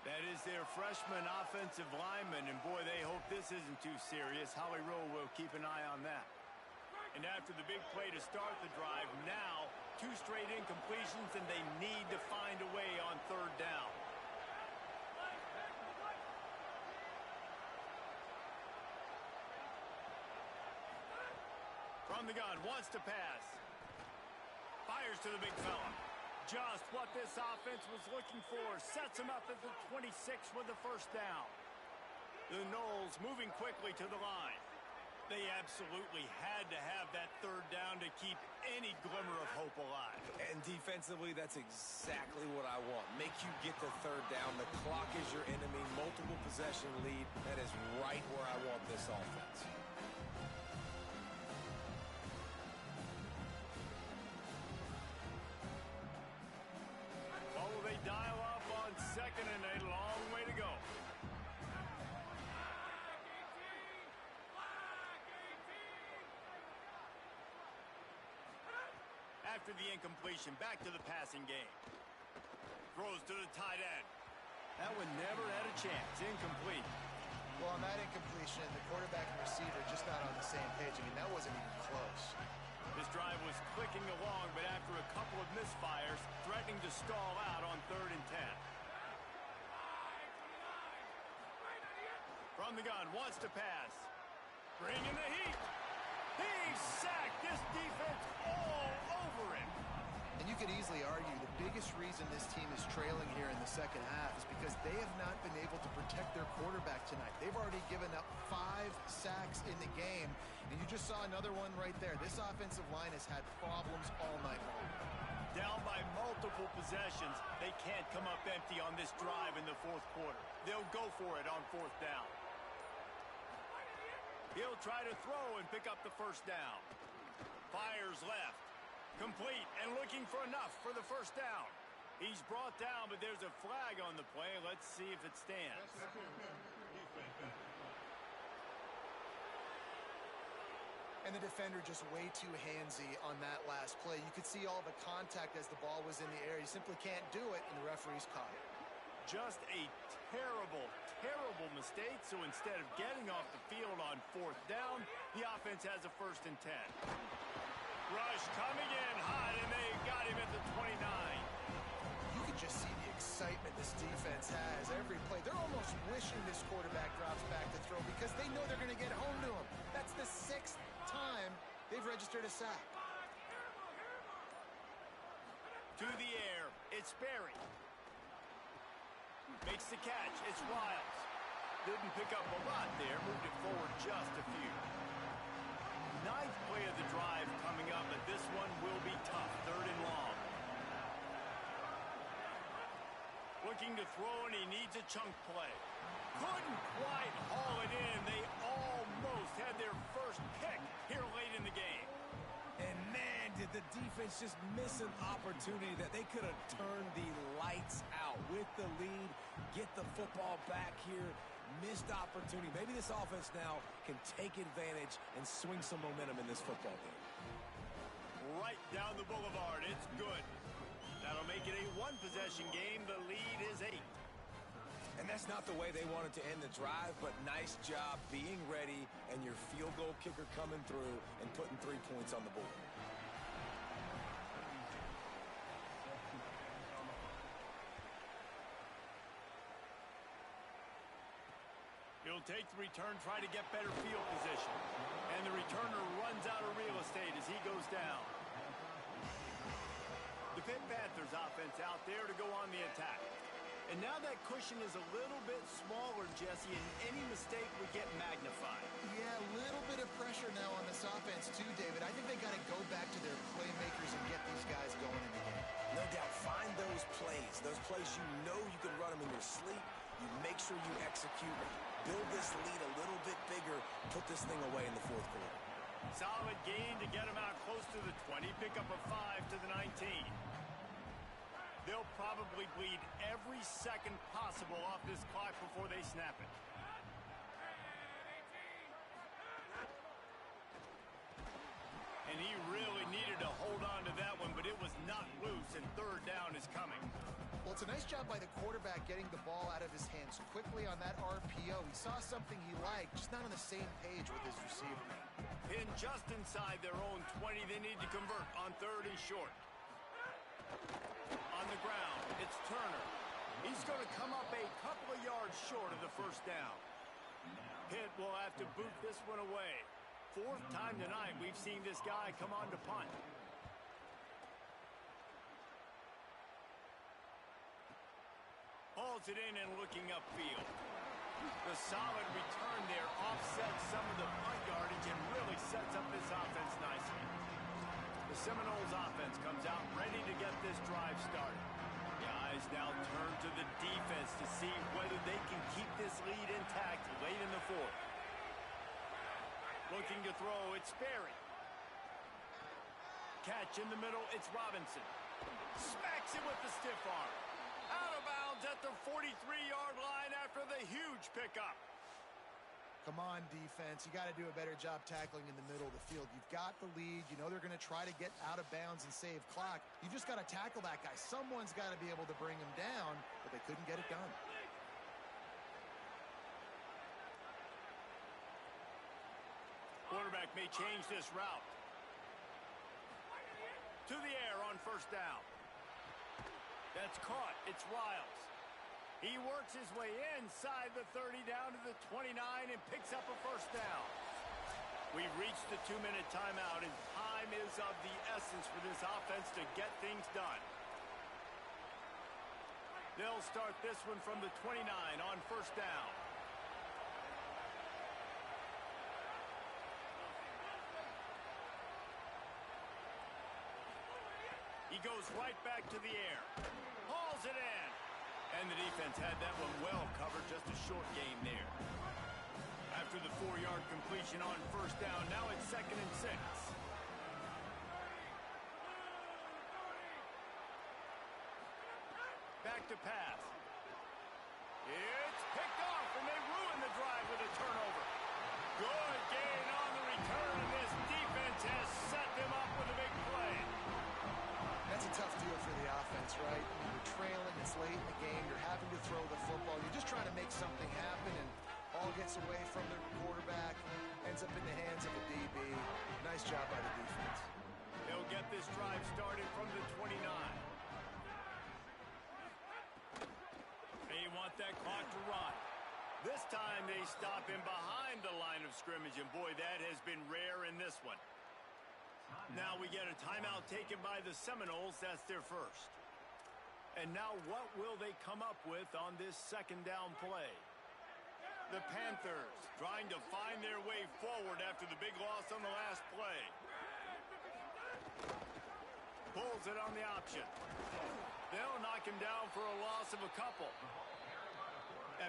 That is their freshman offensive lineman, and boy, they hope this isn't too serious. Holly Rowe will keep an eye on that. And after the big play to start the drive, now 2 straight incompletions, and they need to find a way on 3rd down. From the gun, wants to pass. Fires to the big fella. Just what this offense was looking for. Sets him up at the 26 with the 1st down. The Noles moving quickly to the line. They absolutely had to have that 3rd down to keep any glimmer of hope alive. And defensively, that's exactly what I want. Make you get the 3rd down. The clock is your enemy. Multiple possession lead. That is right where I want this offense. Dial up on 2nd and a long way to go. After the incompletion, back to the passing game. Throws to the tight end. That one never had a chance. Incomplete. Well, on that incompletion, the quarterback and receiver just not on the same page. I mean, that wasn't even close. This drive was clicking along, but after a couple of misfires, threatening to stall out on 3rd and 10. From the gun, wants to pass. Bringing the heat. He's sacked. This defense all over him. And you could easily argue the biggest reason this team is trailing here in the 2nd half is because they have not been able to protect their quarterback tonight. They've already given up 5 sacks in the game, and you just saw another one right there. This offensive line has had problems all night long. Down by multiple possessions, they can't come up empty on this drive in the 4th quarter. They'll go for it on 4th down. He'll try to throw and pick up the 1st down. Fires left. Complete and looking for enough for the 1st down. He's brought down, but there's a flag on the play. Let's see if it stands. And the defender just way too handsy on that last play. You could see all the contact as the ball was in the air. You simply can't do it, and the referee's caught it. Just a terrible, terrible mistake. So instead of getting off the field on 4th down, the offense has a 1st and 10. Rush coming in hot, and they got him at the 29. You can just see the excitement this defense has every play. They're almost wishing this quarterback drops back to throw because they know they're going to get home to him. That's the 6th time they've registered a sack. To the air, it's Berry. Makes the catch, it's Riles. Didn't pick up a lot there, moved it forward just a few. 9th play of the drive coming up, but this one will be tough. 3rd and long. Looking to throw, and he needs a chunk play. Couldn't quite haul it in. They almost had their 1st pick here late in the game. And man, did the defense just miss an opportunity that they could have turned the lights out with the lead, get the football back here. Missed opportunity. Maybe this offense now can take advantage and swing some momentum in this football game. Right down the boulevard. It's good. That'll make it a 1-possession game. The lead is 8. And that's not the way they wanted to end the drive, but nice job being ready and your field goal kicker coming through and putting 3 points on the board. He'll take the return, try to get better field position. And the returner runs out of real estate as he goes down. The Pitt Panthers offense out there to go on the attack. And now that cushion is a little bit smaller, Jesse, and any mistake would get magnified. Yeah, a little bit of pressure now on this offense too, David. I think they got to go back to their playmakers and get these guys going in the game. No doubt, find those plays you know you can run them in your sleep. You make sure you execute, build this lead a little bit bigger, put this thing away in the 4th quarter. Solid gain to get him out close to the 20. Pick up a 5 to the 19. They'll probably bleed every second possible off this clock before they snap it. And he really needed to hold on to that one, but it was not loose, and third down is coming. Well, it's a nice job by the quarterback getting the ball out of his hands quickly on that RPO. He saw something he liked, just not on the same page with his receiver. Pinned just inside their own 20. They need to convert on third and short. On the ground, it's Turner. He's going to come up a couple of yards short of the first down. Pitt will have to boot this one away. Fourth time tonight we've seen this guy come on to punt. Hauls it in and looking upfield. The solid return there offsets some of the punt yardage and really sets up this offense nicely. The Seminoles offense comes out ready to get this drive started. The eyes now turn to the defense to see whether they can keep this lead intact late in the fourth. Looking to throw, it's Sperry. Catch in the middle, it's Robinson. Smacks it with the stiff arm. Out of bounds at the 43-yard line after the huge pickup. Come on, defense. You got to do a better job tackling in the middle of the field. You've got the lead. You know they're going to try to get out of bounds and save clock. You just got to tackle that guy. Someone's got to be able to bring him down, but they couldn't get it done. Quarterback may change this route. To the air on first down. That's caught. It's Riles. He works his way inside the 30 down to the 29 and picks up a first down. We've reached the 2-minute timeout, and time is of the essence for this offense to get things done. They'll start this one from the 29 on first down. He goes right back to the air. Hauls it in. And the defense had that one well covered. Just a short gain there. After the 4-yard completion on first down, now it's 2nd and 6. Back to pass. It's picked off, and they ruin the drive with a turnover. Good gain on the return, and this defense has set them up with a big play. That's a tough deal for the offense, right? I mean, you're trailing, it's late in the game, you're having to throw the football. You're just trying to make something happen, and ball gets away from the quarterback, ends up in the hands of a DB. Nice job by the defense. They'll get this drive started from the 29. They want that clock to run. This time they stop him behind the line of scrimmage, and boy, that has been rare in this one. Now we get a timeout taken by the Seminoles. That's their first. And now what will they come up with on this second down play? The Panthers trying to find their way forward after the big loss on the last play. Pulls it on the option. They'll knock him down for a loss of a couple.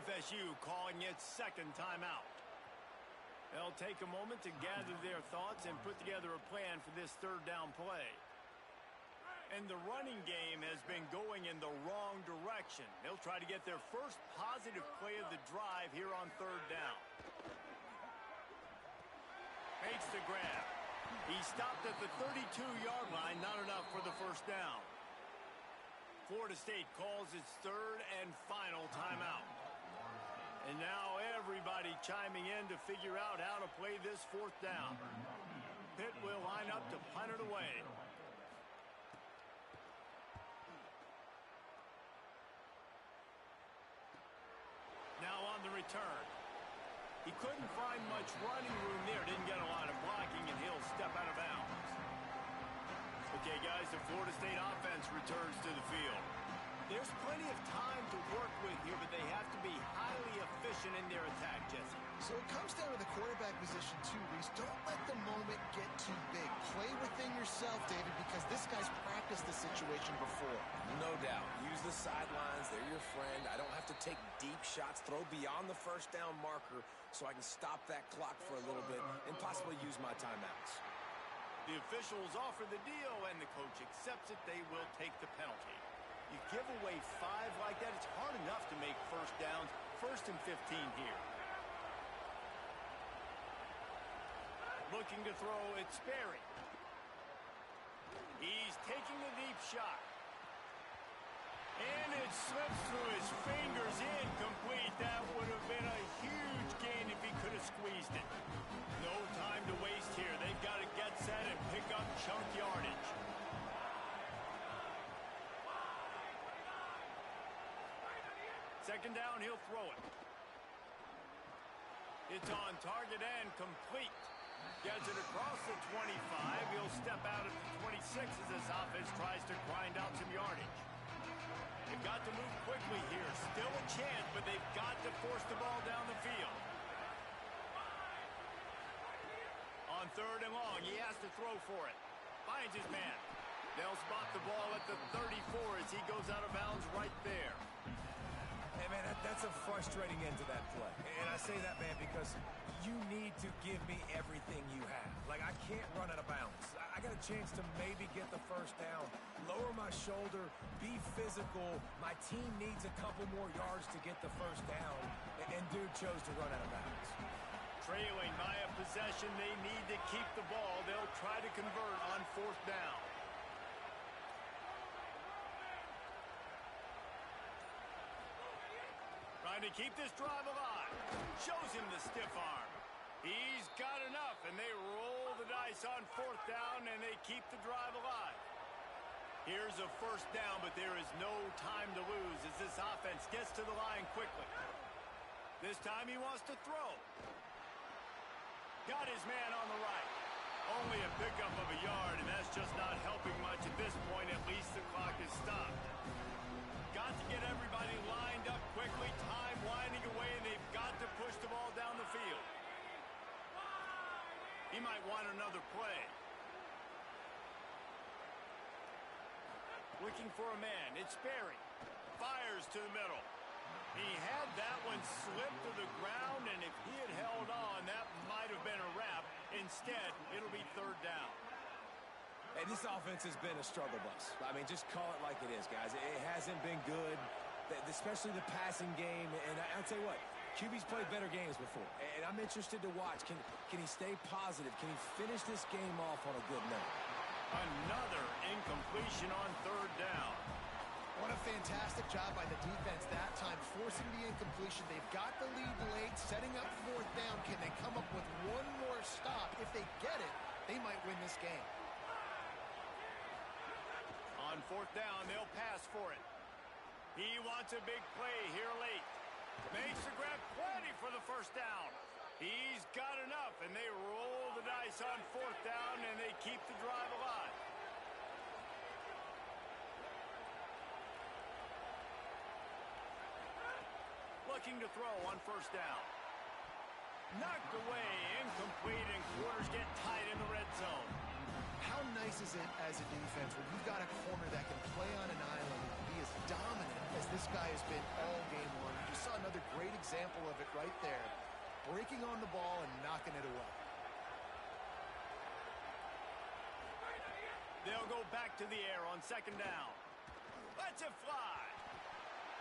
FSU calling its second timeout. They'll take a moment to gather their thoughts and put together a plan for this third down play. And the running game has been going in the wrong direction. They'll try to get their first positive play of the drive here on third down. Makes the grab. He stopped at the 32-yard line, not enough for the first down. Florida State calls its third and final timeout. And now everybody chiming in to figure out how to play this fourth down. Pitt will line up to punt it away. Now on the return. He couldn't find much running room there. Didn't get a lot of blocking, and he'll step out of bounds. Okay, guys, the Florida State offense returns to the field. There's plenty of time to work with here, but they have to be highly efficient in their attack, Jesse. So it comes down to the quarterback position, too, Reese. Don't let the moment get too big. Play within yourself, David, because this guy's practicing practiced the situation before. No doubt. Use the sidelines. They're your friend. I don't have to take deep shots, throw beyond the first down marker so I can stop that clock for a little bit and possibly use my timeouts. The officials offer the deal, and the coach accepts it. They will take the penalty. You give away 5 like that, it's hard enough to make first downs. 1st and 15 here. Looking to throw, it's Sperry. He's taking the deep shot. And it slips through his fingers, incomplete. That would have been a huge gain if he could have squeezed it. No time to waste here. They've got to get set and pick up chunk yardage. Second down, he'll throw it. It's on target and complete. Gets it across the 25. He'll step out at the 26 as this offense tries to grind out some yardage. They've got to move quickly here. Still a chance, but they've got to force the ball down the field. On 3rd and long, he has to throw for it. Finds his man. They'll spot the ball at the 34 as he goes out of bounds right there. Hey, man, that's a frustrating end to that play. And I say that, man, because you need to give me everything you have. Like, I can't run out of bounds. I got a chance to maybe get the first down, lower my shoulder, be physical. My team needs a couple more yards to get the first down, and dude chose to run out of bounds. Trailing by a possession, they need to keep the ball. They'll try to convert on 4th down. Trying to keep this drive alive. Shows him the stiff arm. He's got enough, and they roll the dice on 4th down, and they keep the drive alive. Here's a first down, but there is no time to lose as this offense gets to the line quickly. This time he wants to throw. Got his man on the right. Only a pickup of a yard, and that's just not helping much at this point. At least the clock is stopped. Got to get everybody lined up quickly. Time winding away, and they've got to push the ball down the field. He might want another play. Looking for a man. It's Sperry. Fires to the middle. He had that one slip to the ground, and if he had held on, that might have been a wrap. Instead, it'll be 3rd down. Hey, this offense has been a struggle bus. I mean, just call it like it is, guys. It hasn't been good, especially the passing game. And I'll tell you what, QB's played better games before, and I'm interested to watch. Can he stay positive? Can he finish this game off on a good note? Another incompletion on 3rd down. What a fantastic job by the defense that time, forcing the incompletion. They've got the lead late, setting up 4th down. Can they come up with one more stop? If they get it, they might win this game. On 4th down, they'll pass for it. He wants a big play here late. Makes the grab, plenty for the first down. He's got enough, and they roll the dice on 4th down, and they keep the drive alive. Looking to throw on 1st down. Knocked away, incomplete, and quarters get tight in the red zone. How nice is it as a defense when you've got a corner that can play on an island and be as dominant as this guy has been all game long? You just saw another great example of it right there. Breaking on the ball and knocking it away. They'll go back to the air on 2nd down. Lets it fly.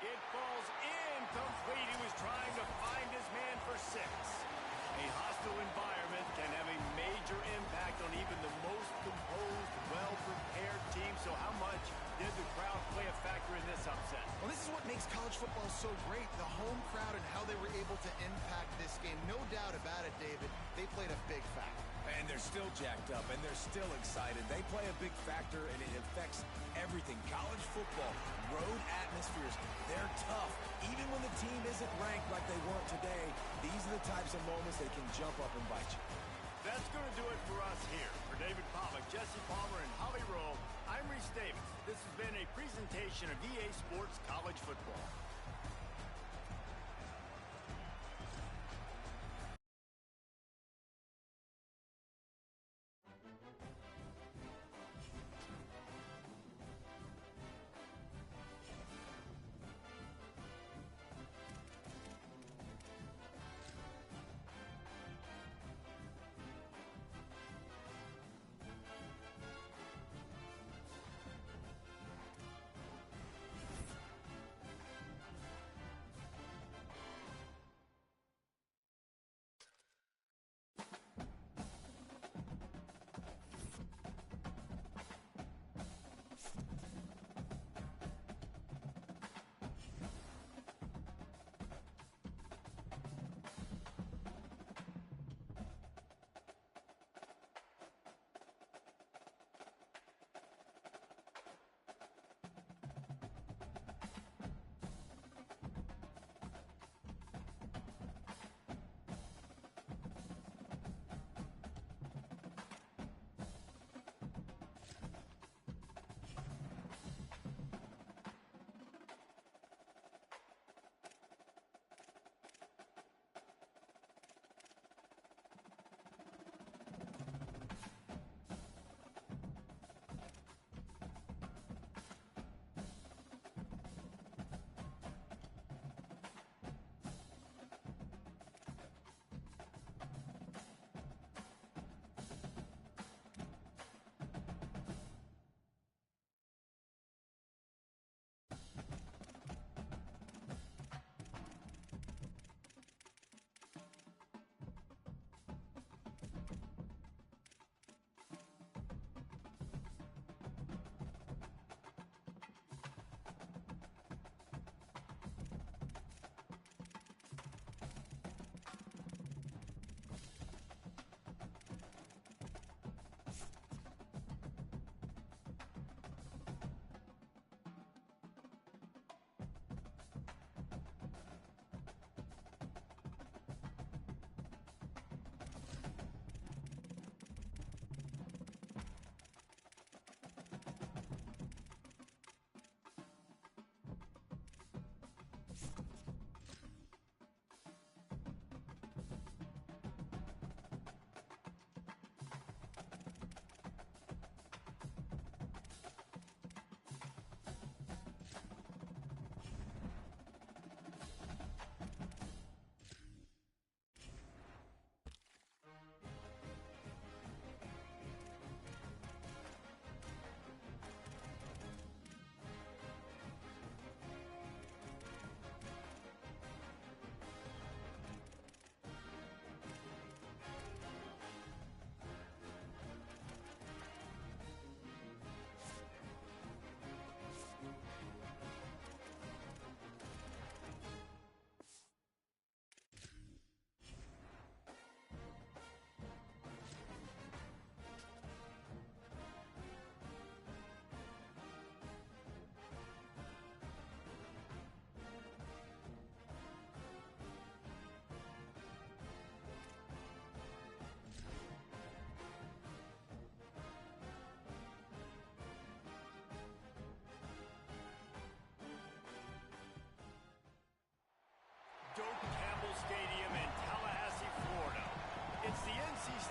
It falls incomplete. He was trying to find his man for 6. A hostile environment can have a major impact on even the most composed, well-prepared team. So how much did the crowd play a factor in this upset? Well, this is what makes college football so great, the home crowd and how they were able to impact this game. No doubt about it, David. They played a big factor. And they're still jacked up, and they're still excited. They play a big factor, and it affects everything. College football, road atmospheres, they're tough. Even when the team isn't ranked like they weren't today, these are the types of moments they can jump up and bite you. That's going to do it for us here. For David Pollack, Jesse Palmer, and Holly Rowe, I'm Reese Davis. This has been a presentation of EA Sports College Football.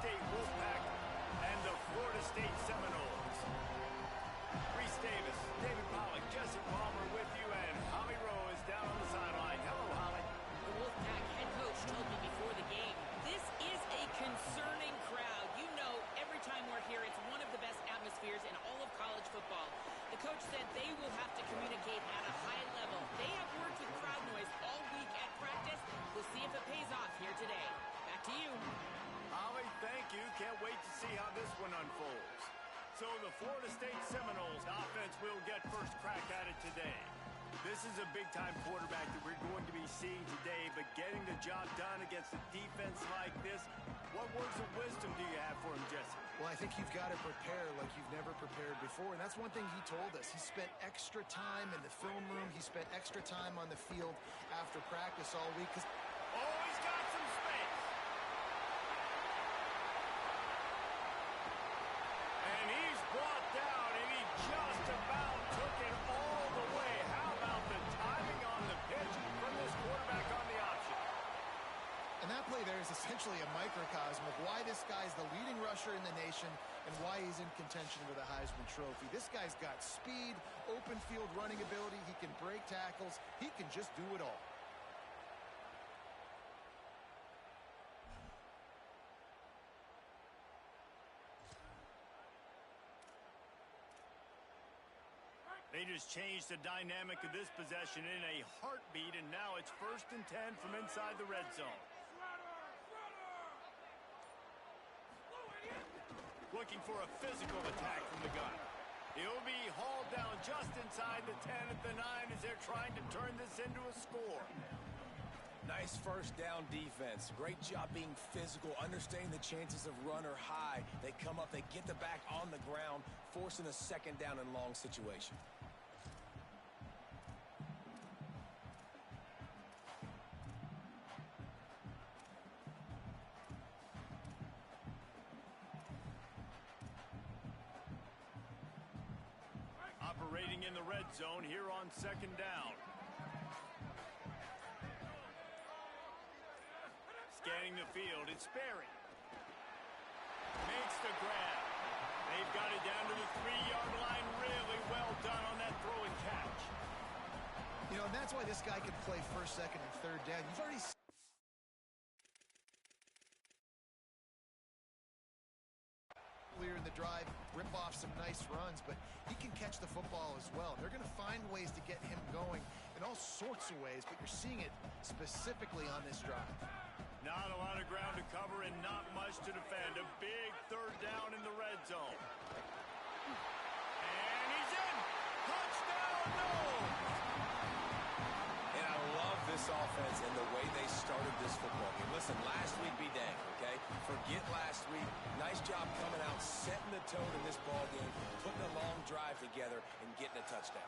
State Wolfpack and the Florida State Seminoles. Reese Davis, David Pollack, Jesse Palmer with you, and Holly Rowe is down on the sideline. Hello, Holly. The Wolfpack head coach told me before the game, this is a concerning crowd. You know, every time we're here, it's one of the best atmospheres in all of college football. The coach said they will have to communicate at a high level. They have worked with crowd noise all week at practice. We'll see if it pays off here today. Back to you. Holly, thank you. Can't wait to see how this one unfolds. So the Florida State Seminoles offense will get first crack at it today. This is a big-time quarterback that we're going to be seeing today, but getting the job done against a defense like this, what words of wisdom do you have for him, Jesse? Well, I think you've got to prepare like you've never prepared before, and that's one thing he told us. He spent extra time in the film room. He spent extra time on the field after practice all week. Oh, he's got some space. And he's brought down, and he just about took it all the way. How about the timing on the pitch from this quarterback on the option? And that play there is essentially a microcosm of why this guy's the leading rusher in the nation and why he's in contention with a Heisman Trophy. This guy's got speed, open field running ability. He can break tackles. He can just do it all. They just changed the dynamic of this possession in a heartbeat, and now it's 1st and 10 from inside the red zone. Looking for a physical attack from the gun. He'll be hauled down just inside the 10 at the 9 as they're trying to turn this into a score. Nice first down defense. Great job being physical, understanding the chances of run are high. They come up, they get the back on the ground, forcing a 2nd down and long situation. Operating in the red zone here on 2nd down. Scanning the field, it's Sperry. Makes the grab. They've got it down to the 3-yard line. Really well done on that throw and catch. You know, and that's why this guy can play 1st, 2nd, and 3rd down. You've already seen earlier in the drive, rip off some nice runs, but he can catch the football as well. They're going to find ways to get him going in all sorts of ways, but you're seeing it specifically on this drive. Not a lot of ground to cover and not much to defend. A big 3rd down in the red zone. And he's in! Touchdown, no! And I love this offense and the way they started this football game. Listen, last week be dang, okay? Forget last week. Nice job coming out, setting the tone in this ball game, putting a long drive together, and getting a touchdown.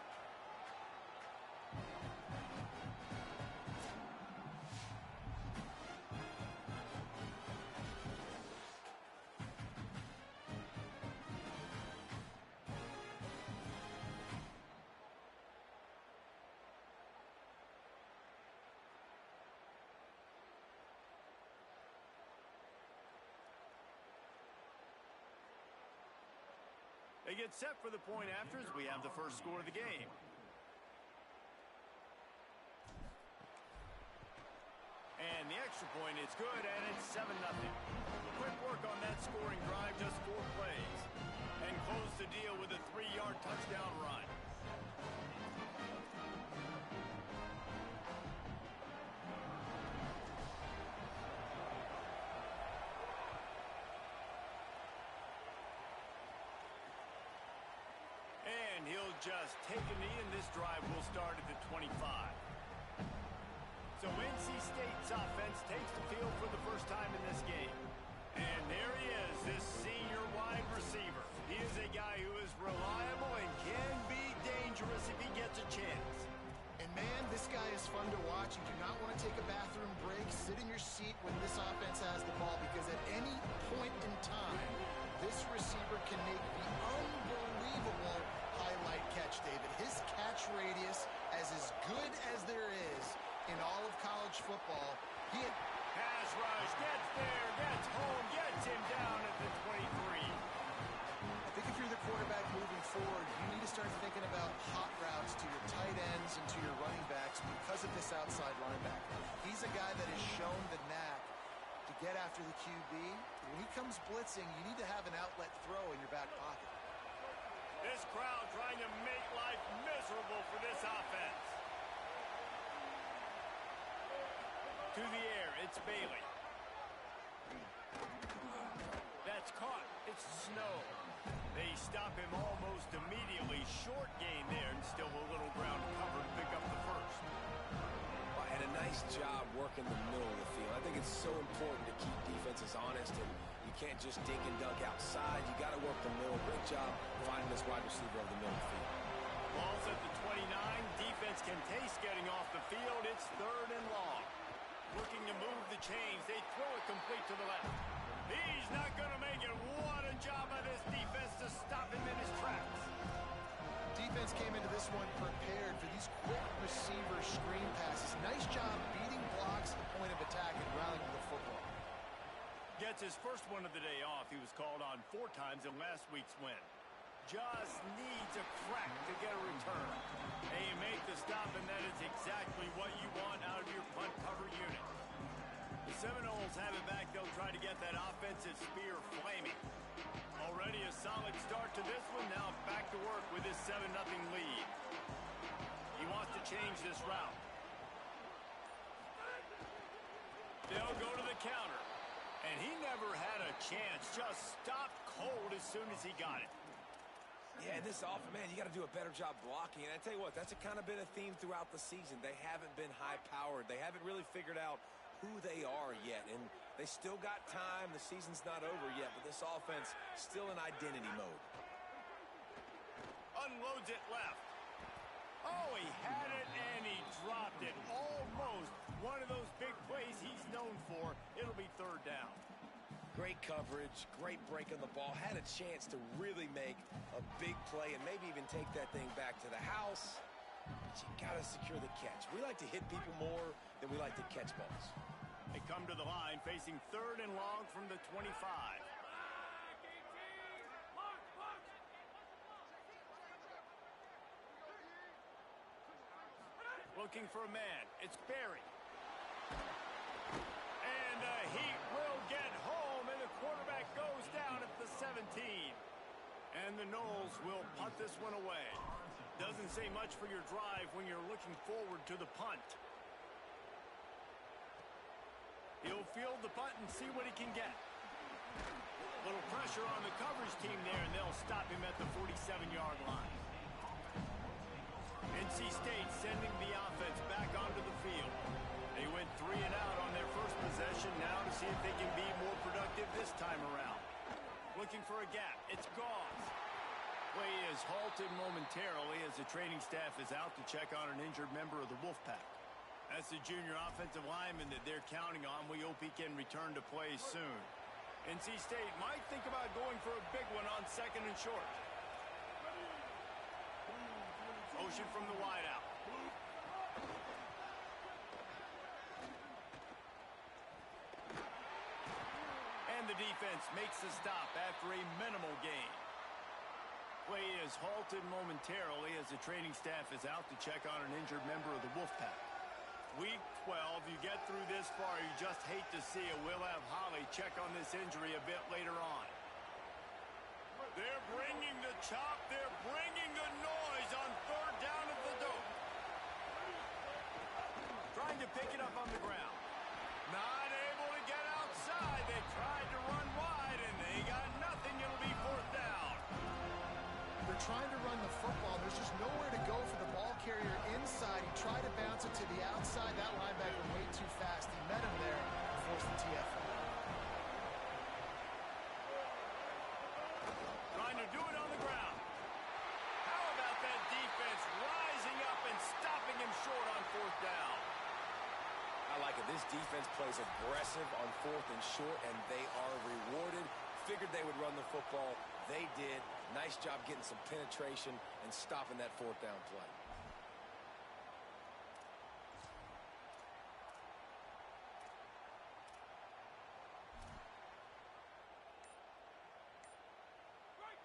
They get set for the point after as we have the first score of the game. And the extra point is good, and it's 7-0. Quick work on that scoring drive, just 4 plays. And close the deal with a 3-yard touchdown run. And he'll just take a knee, and this drive will start at the 25. So NC State's offense takes the field for the first time in this game. And there he is, this senior wide receiver. He is a guy who is reliable and can be dangerous if he gets a chance. And man, this guy is fun to watch. You do not want to take a bathroom break, sit in your seat when this offense has the ball, because at any point in time, this receiver can make the unbelievable highlight catch, David. His catch radius is as good as there is in all of college football. He had pass rush, gets there, gets home, gets him down, it's because of this outside linebacker. He's a guy that has shown the knack to get after the QB. When he comes blitzing, you need to have an outlet throw in your back pocket. This crowd trying to make life miserable for this offense. To the air, it's Bailey. That's caught. It's Snow. They stop him almost immediately. Short gain there, and still a little ground cover to pick up the first. And a nice job working the middle of the field. I think it's so important to keep defenses honest, and you can't just dink and dunk outside. You got to work the middle. Great job finding this wide receiver over the middle of the field. Ball's at the 29. Defense can taste getting off the field. It's 3rd and long. Looking to move the chains. They throw it complete to the left. He's not going to make it. What a job by this defense to stop him in his tracks. Defense came into this one prepared for these quick receiver screen passes. Nice job beating blocks at the point of attack and rallying to the football. Gets his first one of the day off. He was called on 4 times in last week's win. Just needs a crack to get a return. And you make the stop, and that is exactly what you want out of your punt cover unit. The Seminoles have it back. They'll try to get that offensive spear flaming. Already a solid start to this one. Now back to work with his 7-0 lead. He wants to change this route. They'll go to the counter. And he never had a chance. Just stopped cold as soon as he got it. Yeah, this offense, man, you got to do a better job blocking. And I tell you what, that's kind of been a theme throughout the season. They haven't been high-powered. They haven't really figured out who they are yet. And they still got time. The season's not over yet, but this offense still in identity mode. Unloads it left. Oh, he had it and he dropped it. Almost one of those big plays he's known for. It'll be 3rd down. Great coverage, great break on the ball. Had a chance to really make a big play and maybe even take that thing back to the house. But you got to secure the catch. We like to hit people more than we like to catch balls. They come to the line facing 3rd and long from the 25. Looking for a man. It's Barry. And the Heat will get home, and the quarterback goes down at the 17. And the Noles will punt this one away. Doesn't say much for your drive when you're looking forward to the punt. He'll field the punt and see what he can get. Little pressure on the coverage team there, and they'll stop him at the 47-yard line. NC State sending the offense back onto the field. They went 3 and out on their first possession. Now to see if they can be more productive this time around. Looking for a gap. It's Gauze. Play is halted momentarily as the training staff is out to check on an injured member of the Wolfpack. That's the junior offensive lineman that they're counting on. We hope he can return to play soon. NC State might think about going for a big one on 2nd and short. Motion from the wideout. And the defense makes the stop after a minimal gain. Play is halted momentarily as the training staff is out to check on an injured member of the Wolfpack. Week 12, you get through this far, you just hate to see it. We'll have Holly check on this injury a bit later on. They're bringing the chop. They're bringing the noise on 3rd down at the Dome. Trying to pick it up on the ground. Not able to get outside. They tried to run wide, and they got nothing. It'll be 4th down. They're trying to run the football. There's just nowhere to go for the ball carrier inside. He tried to bounce it to the outside. That linebacker way too fast. He met him there and forced the TFL. Trying to do it on the ground. How about that defense rising up and stopping him short on 4th down? I like it. This defense plays aggressive on 4th and short, and they are rewarded. Figured they would run the football. They did. Nice job getting some penetration and stopping that 4th down play.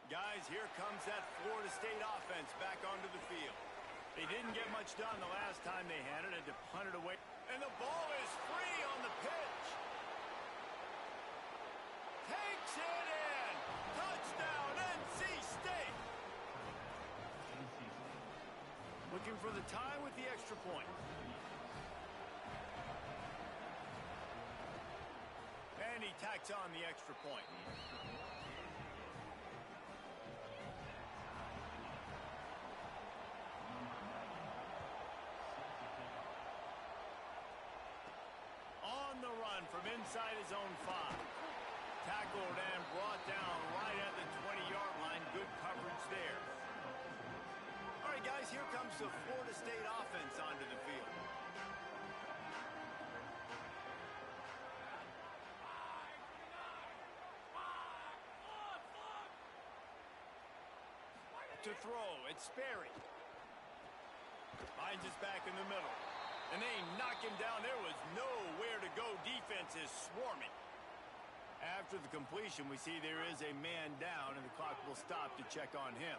Guys, here comes that Florida State offense back onto the field. They didn't get much done the last time they had it, to punt it away. And the ball is free on the pitch. Takes it in. Touchdown, NC State. Looking for the tie with the extra point. And he tacks on the extra point. On the run from inside his own 5. Tackled and brought down right at the 20-yard line. Good coverage there. All right, guys, here comes the Florida State offense onto the field. To throw, it's Sperry. Finds his back in the middle. And they knock him down. There was nowhere to go. Defense is swarming. After the completion, we see there is a man down, and the clock will stop to check on him.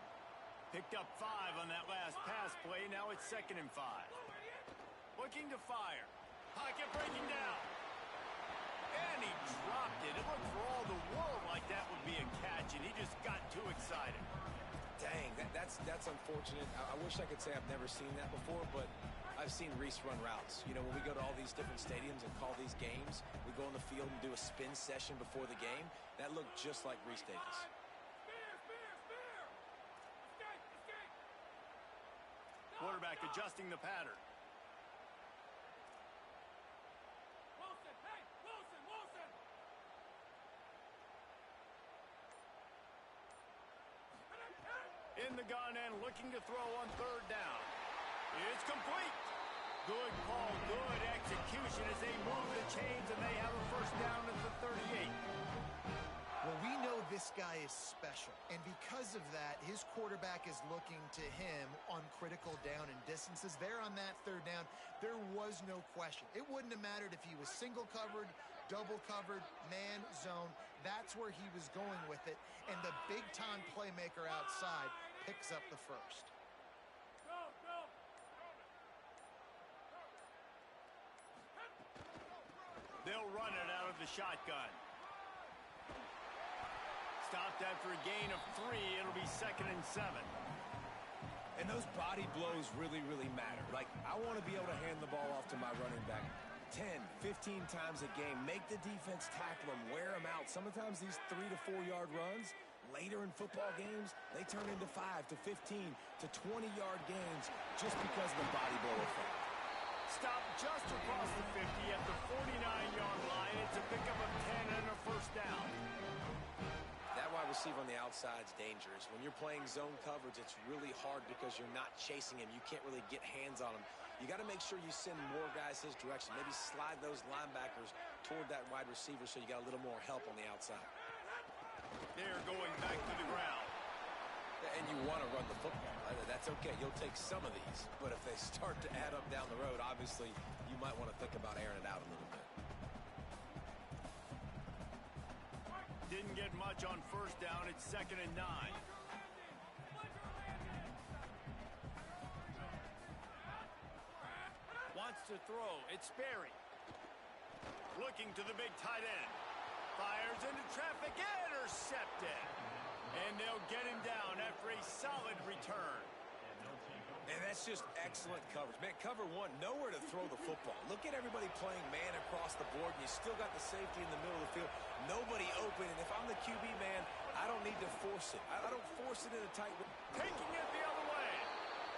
Picked up 5 on that last pass play. Now it's 2nd and 5. Looking to fire. Pocket breaking down. And he dropped it. It looked for all the world like that would be a catch, and he just got too excited. Dang, that's unfortunate. I wish I could say I've never seen that before, but I've seen Reese run routes. You know, when we go to all these different stadiums and call these games, we go on the field and do a spin session before the game. That looked just like Reese Davis. Quarterback adjusting the pattern. In the gun and looking to throw on 3rd down. It's complete. Good call, good execution as they move the chains, and they have a 1st down at the 38. Well, we know this guy is special, and because of that, his quarterback is looking to him on critical down and distances. There on that 3rd down, there was no question. It wouldn't have mattered if he was single covered, double covered, man, zone. That's where he was going with it, and the big-time playmaker outside picks up the 1st. They'll run it out of the shotgun. Stopped after a gain of 3. It'll be 2nd and 7. And those body blows really, really matter. Like, I want to be able to hand the ball off to my running back 10, 15 times a game. Make the defense tackle him, wear him out. Sometimes these 3 to 4 yard runs, later in football games, they turn into 5 to 15 to 20-yard gains just because of the body blow effect. Stopped just across the 50 at the 49-yard line. It's a pickup of 10 and a 1st down. That wide receiver on the outside is dangerous. When you're playing zone coverage, it's really hard because you're not chasing him. You can't really get hands on him. You got to make sure you send more guys his direction. Maybe slide those linebackers toward that wide receiver so you got a little more help on the outside. They're going back to the ground. And you want to run the football. That's okay. You'll take some of these. But if they start to add up down the road, obviously, you might want to think about airing it out a little bit. Didn't get much on 1st down. It's 2nd and 9. Wants to throw. It's Sperry. Looking to the big tight end. Fires into traffic. Intercepted. And they'll get him down after a solid return. And that's just excellent coverage. Man, cover 1, nowhere to throw the football. Look at everybody playing man across the board, and you still got the safety in the middle of the field. Nobody open, and if I'm the QB, man, I don't need to force it. I don't force it in a tight way. Taking it the other way.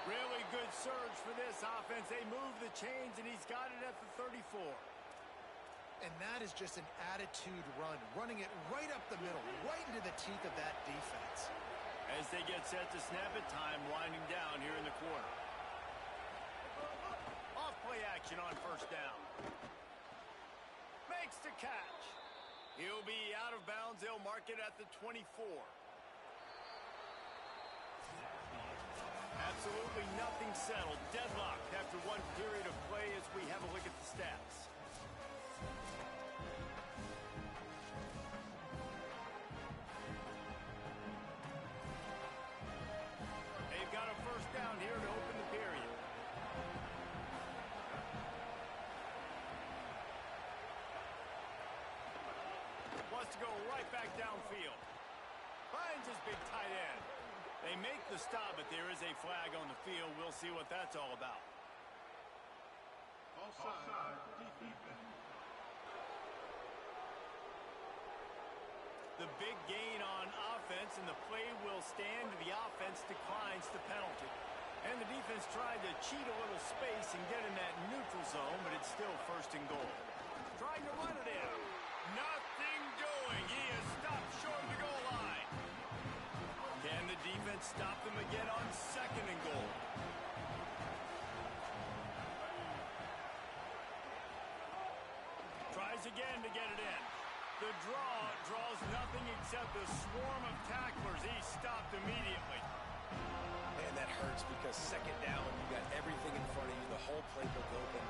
Really good surge for this offense. They move the chains, and he's got it at the 34. And that is just an attitude run, running it right up the middle, right into the teeth of that defense. As they get set to snap it, time winding down here in the quarter. Off play action on 1st down. Makes the catch. He'll be out of bounds. They'll mark it at the 24. Absolutely nothing settled. Deadlocked after 1 period of play as we have a look at the stats. They've got a 1st down here to open the period. to go right back downfield. Finds his big tight end. They make the stop, but there is a flag on the field. We'll see what that's all about. The big gain on offense, and the play will stand. The offense declines the penalty. And the defense tried to cheat a little space and get in that neutral zone, but it's still first and goal. Trying to run it in. Nothing doing. He is stopped short of the goal line. Can the defense stop them again on second and goal? Tries again to get it in. The draw draws nothing except a swarm of tacklers. He's stopped immediately. And that hurts because second down, you got everything in front of you, the whole playbook open.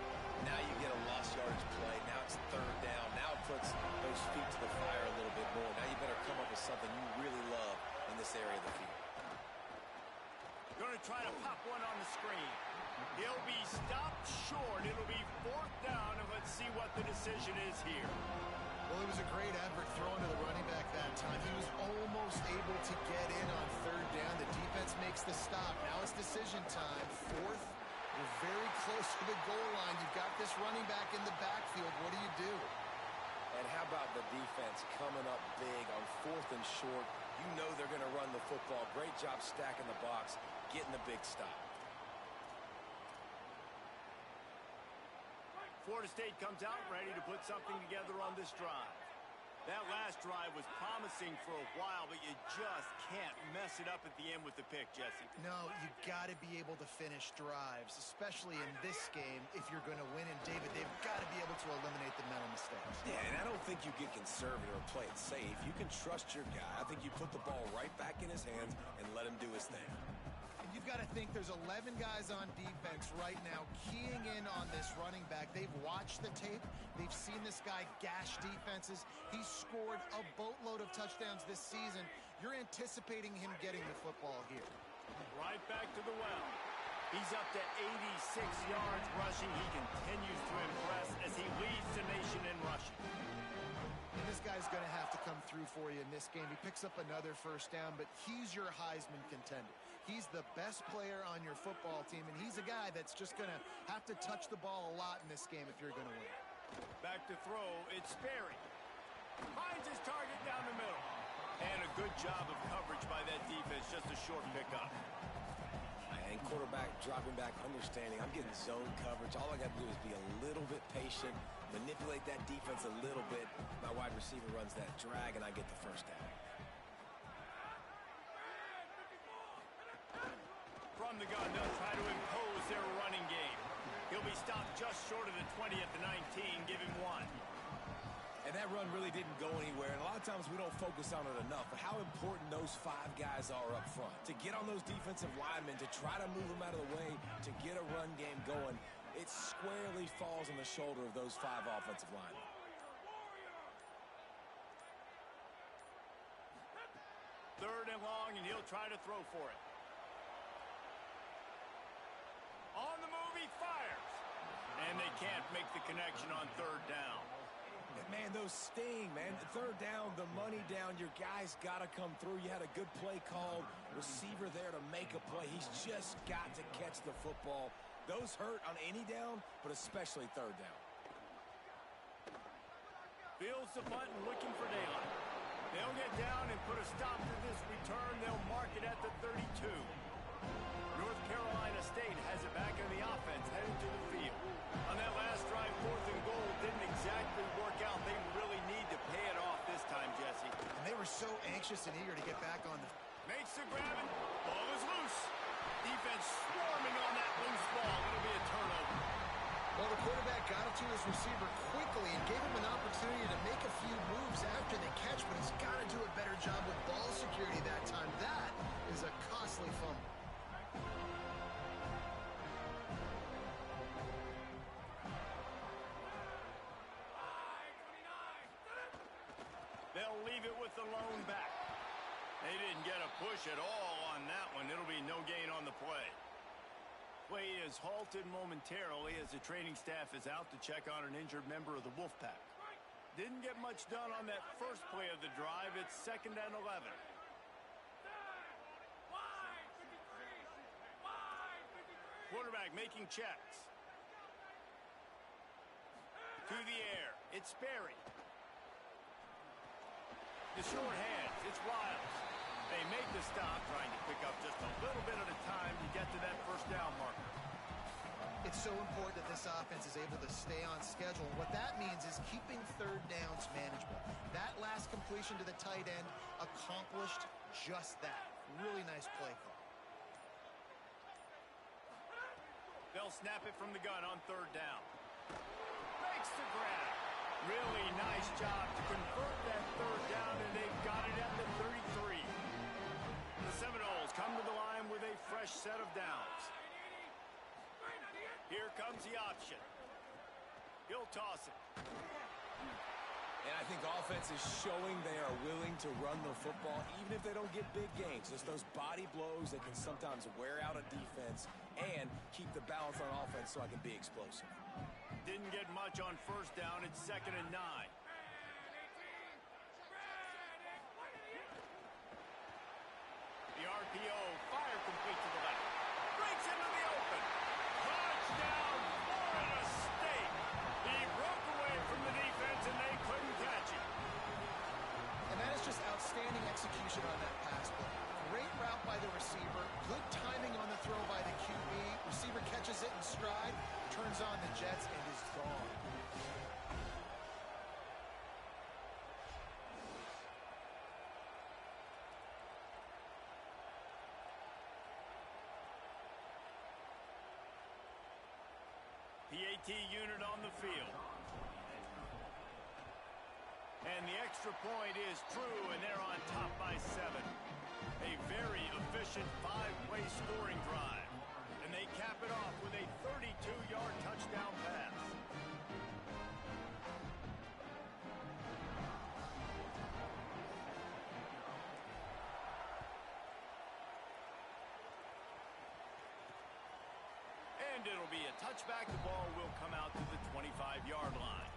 Now you get a lost yardage play. Now it's third down. Now it puts those feet to the fire a little bit more. Now you better come up with something you really love in this area of the field. Going to try to pop one on the screen. He'll be stopped short. It'll be fourth down, and let's see what the decision is here. Well, it was a great effort throwing to the running back that time. He was almost able to get in on third down. The defense makes the stop. Now it's decision time. Fourth, you're very close to the goal line. You've got this running back in the backfield. What do you do? And how about the defense coming up big on fourth and short? You know they're going to run the football. Great job stacking the box, getting the big stop. Florida State comes out ready to put something together on this drive. That last drive was promising for a while, but you just can't mess it up at the end with the pick, Jesse. No, you got to be able to finish drives, especially in this game if you're going to win. And, David, they've got to be able to eliminate the mental mistakes. Yeah, and I don't think you get conservative or play it safe. You can trust your guy. I think you put the ball right back in his hands and let him do his thing. You've got to think there's 11 guys on defense right now keying in on this running back. They've watched the tape. They've seen this guy gash defenses. He's scored a boatload of touchdowns this season. You're anticipating him getting the football here. Right back to the well. He's up to 86 yards rushing. He continues to impress as he leads the nation in rushing. And this guy's going to have to come through for you in this game. He picks up another first down, but he's your Heisman contender. He's the best player on your football team, and he's a guy that's just going to have to touch the ball a lot in this game if you're going to win. Back to throw, it's Sperry. Finds his target down the middle. And a good job of coverage by that defense, just a short pickup. And quarterback dropping back, understanding I'm getting zone coverage. All I got to do is be a little bit patient, manipulate that defense a little bit. My wide receiver runs that drag, and I get the first down. From the gun, they'll try to impose their running game. He'll be stopped just short of the 20 at the 19. Give him one. And that run really didn't go anywhere. And a lot of times we don't focus on it enough. But how important those five guys are up front. To get on those defensive linemen, to try to move them out of the way, to get a run game going, it squarely falls on the shoulder of those five offensive linemen. Third and long, and he'll try to throw for it. On the move, he fires. And they can't make the connection on third down. Man, those sting, man. Third down, the money down. Your guy's got to come through. You had a good play called. Receiver there to make a play. He's just got to catch the football. Those hurt on any down, but especially third down. Fields the punt and looking for daylight. They'll get down and put a stop to this return. They'll mark it at the 32. North Carolina State has it back in the offense, heading to the field. On that last drive, fourth and goal didn't exactly work out. They really need to pay it off this time, Jesse. And they were so anxious and eager to get back on the... Makes the grab and ball is loose. Defense swarming on that loose ball. It'll be a turnover. Well, the quarterback got it to his receiver quickly and gave him an opportunity to make a few moves after the catch, but he's got to do a better job with ball security that time. That is a costly fumble. They'll leave it with the lone back. They didn't get a push at all on that one. It'll be no gain on the play. Play is halted momentarily as the training staff is out to check on an injured member of the Wolfpack. Didn't get much done on that first play of the drive. It's 2nd and 11. Quarterback making checks. To the air. It's Sperry. The short hands. It's Wiles. They make the stop, trying to pick up just a little bit at a time to get to that first down marker. It's so important that this offense is able to stay on schedule. And what that means is keeping third downs manageable. That last completion to the tight end accomplished just that. Really nice play call. They'll snap it from the gun on 3rd down. Makes the grab. Really nice job to convert that 3rd down, and they've got it at the 33. The Seminoles come to the line with a fresh set of downs. Here comes the option. He'll toss it. And I think offense is showing they are willing to run the football, even if they don't get big gains. Just those body blows that can sometimes wear out a defense and keep the balance on offense so I can be explosive. Didn't get much on 1st down. It's 2nd and 9. The RPO, fire complete to the left. Breaks into the open. Touchdown, Florida State. He broke away from the defense, and they couldn't catch him. And that is just outstanding execution on that pass play. Great route by the receiver. Good timing on the throw by the QB. Receiver catches it in stride, turns on the jets, and is gone. PAT unit on the field. And the extra point is true, and they're on top by 7. A very efficient 5-play scoring drive. And they cap it off with a 32-yard touchdown pass. And it'll be a touchback. The ball will come out to the 25-yard line.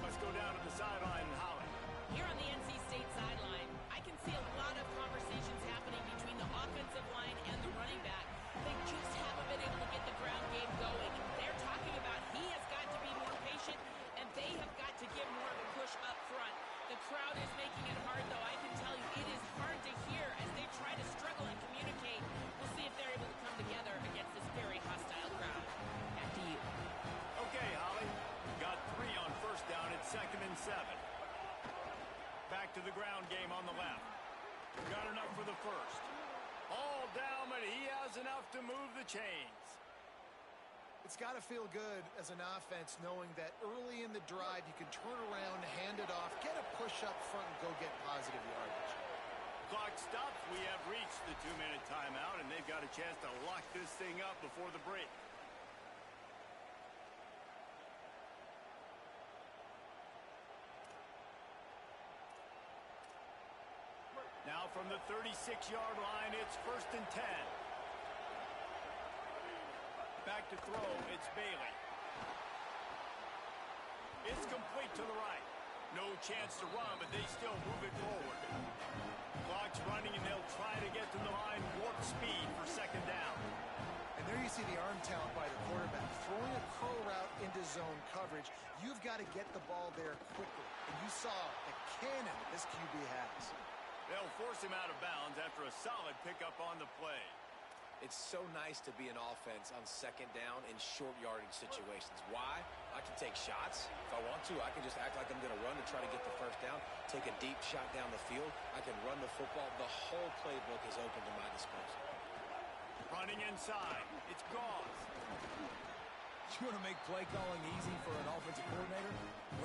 Let's go down to the sideline, Holly. Here on the NC State sideline, I can see a lot of conversations happening between the offensive line and the running back. They just haven't been able to get the ground game going. They're talking about he has got to be more patient, and they have got to give more of a push up front. The crowd is making it hard, though. I can tell you it is hard to hear as they try to struggle and communicate. We'll see if they're able to come together against this very hostile crowd. Back to you. Okay, Holly. Got 3 on 1st down. It's 2nd and 7. Back to the ground game on the left. Got enough for the first. All down, but he has enough to move the chains. It's got to feel good as an offense knowing that early in the drive you can turn around, hand it off, get a push up front, and go get positive yardage. Clock stops. We have reached the 2-minute timeout, and they've got a chance to lock this thing up before the break. Now from the 36-yard line, it's 1st and 10. Back to throw, it's Bailey. It's complete to the right. No chance to run, but they still move it forward. Clock's running, and they'll try to get to the line, warp speed for 2nd down. And there you see the arm talent by the quarterback. Throwing a curl route into zone coverage, you've got to get the ball there quickly. And you saw the cannon this QB has. They'll force him out of bounds after a solid pickup on the play. It's so nice to be an offense on 2nd down in short yardage situations. Why? I can take shots. If I want to, I can just act like I'm going to run to try to get the 1st down, take a deep shot down the field. I can run the football. The whole playbook is open to my disposal. Running inside. It's Gauze. You want to make play calling easy for an offensive coordinator?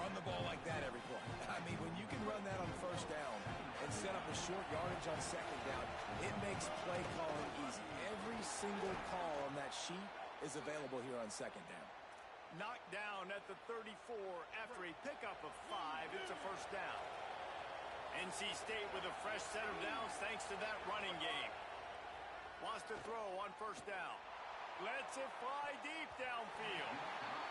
Run the ball like that every play. I mean, when you can run that on 1st down and set up a short yardage on 2nd down, it makes play calling easy. Every single call on that sheet is available here on 2nd down. Knocked down at the 34 after a pickup of 5. It's a 1st down. NC State with a fresh set of downs thanks to that running game. Wants to throw on 1st down. Lets it fly deep downfield.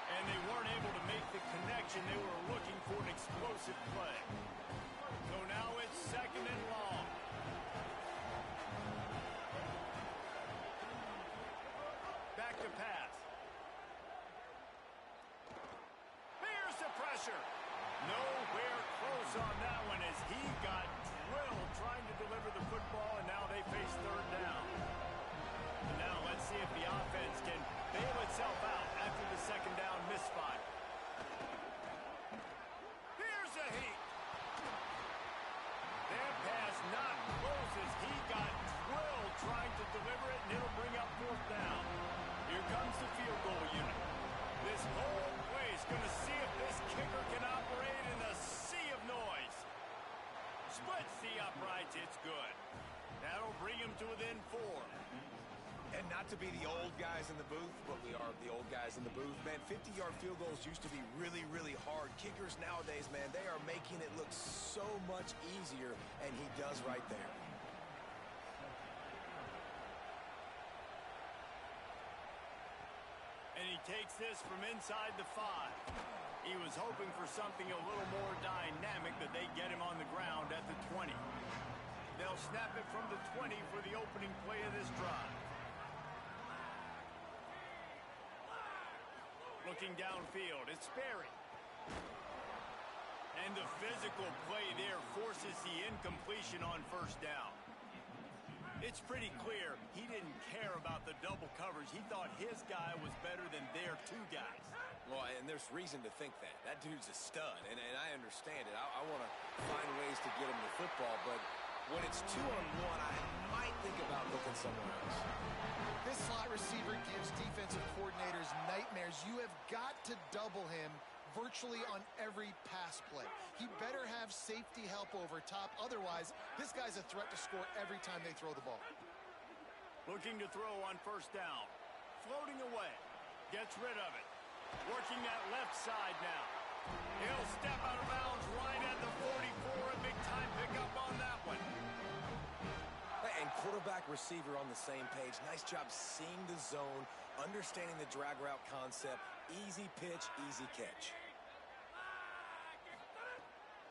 And they weren't able to make the connection. They were looking for an explosive play. So now it's 2nd and long. Back to pass. Here's the pressure. Nowhere close on that one as he got drilled trying to deliver the football, and now they face 3rd down. And now let's see if the offense can bail itself out after the 2nd down misfire. Here's a heat. That pass not close as he got drilled trying to deliver it, and it'll bring up 4th down. Here comes the field goal unit. This whole play is going to see if this kicker can operate in the sea of noise. Splits the uprights. It's good. That'll bring him to within 4. And not to be the old guys in the booth, but we are the old guys in the booth. Man, 50-yard field goals used to be really, really hard. Kickers nowadays, man, they are making it look so much easier, and he does right there. And he takes this from inside the 5. He was hoping for something a little more dynamic, but they get him on the ground at the 20. They'll snap it from the 20 for the opening play of this drive. Looking downfield, it's Sperry. And the physical play there forces the incompletion on 1st down. It's pretty clear he didn't care about the double coverage. He thought his guy was better than their 2 guys. Well, and there's reason to think that. That dude's a stud, and I understand it. I want to find ways to get him the football, but when it's 2-on-1, I might think about looking somewhere else. This slot receiver gives defensive coordinators nightmares. You have got to double him virtually on every pass play. He better have safety help over top. Otherwise, this guy's a threat to score every time they throw the ball. Looking to throw on 1st down. Floating away. Gets rid of it. Working that left side now. He'll step out of bounds right at the 44. A big time pickup on that one. And quarterback receiver on the same page. Nice job seeing the zone, understanding the drag route concept. Easy pitch, easy catch.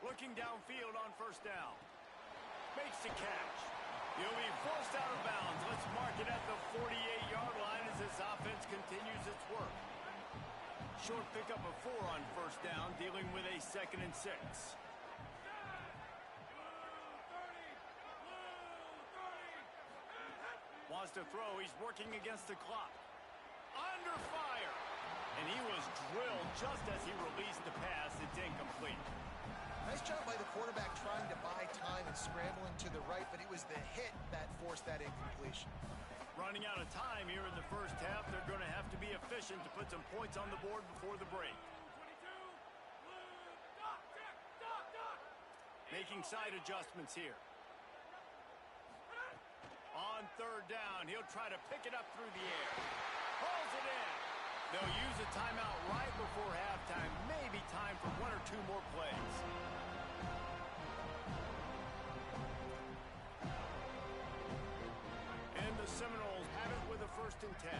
Looking downfield on 1st down. Makes the catch. He'll be forced out of bounds. Let's mark it at the 48-yard line as this offense continues its work. Short pickup of 4 on 1st down, dealing with a 2nd and 6. Wants to throw. He's working against the clock. Under fire. And he was drilled just as he released the pass. It's incomplete. Nice job by the quarterback trying to buy time and scrambling to the right, but it was the hit that forced that incompletion. Running out of time here in the 1st half. They're going to have to be efficient to put some points on the board before the break. Making side adjustments here. On 3rd down, he'll try to pick it up through the air. Pulls it in. They'll use a timeout right before halftime. Maybe time for 1 or 2 more plays. And the Seminoles have it with a 1st and 10.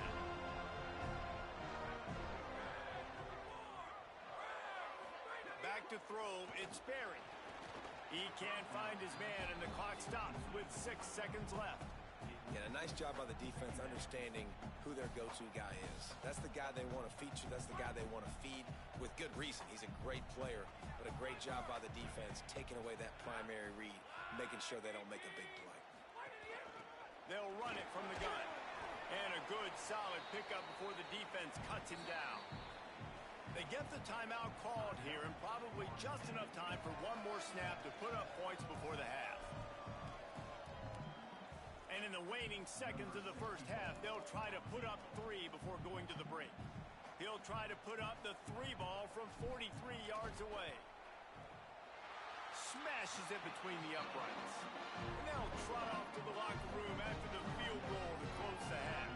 Back to throw, it's Sperry. He can't find his man, and the clock stops with 6 seconds left. Yeah, a nice job by the defense understanding who their go-to guy is. That's the guy they want to feature. That's the guy they want to feed with good reason. He's a great player, but a great job by the defense taking away that primary read, making sure they don't make a big play. They'll run it from the gun. And a good, solid pickup before the defense cuts him down. They get the timeout called here, and probably just enough time for 1 more snap to put up points before the half. And in the waning seconds of the 1st half, they'll try to put up 3 before going to the break. He'll try to put up the 3 ball from 43 yards away. Smashes it between the uprights. And they'll trot off to the locker room after the field goal to close the half.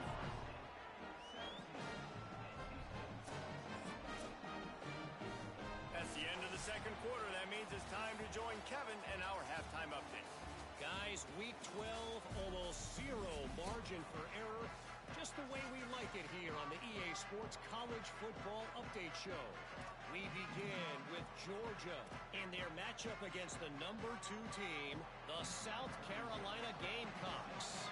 That's the end of the 2nd quarter. That means it's time to join Kevin and our halftime update. Guys, week 12, almost 0 margin for error. Just the way we like back in here on the EA Sports College Football Update Show. We begin with Georgia in their matchup against the number 2 team, the South Carolina Gamecocks.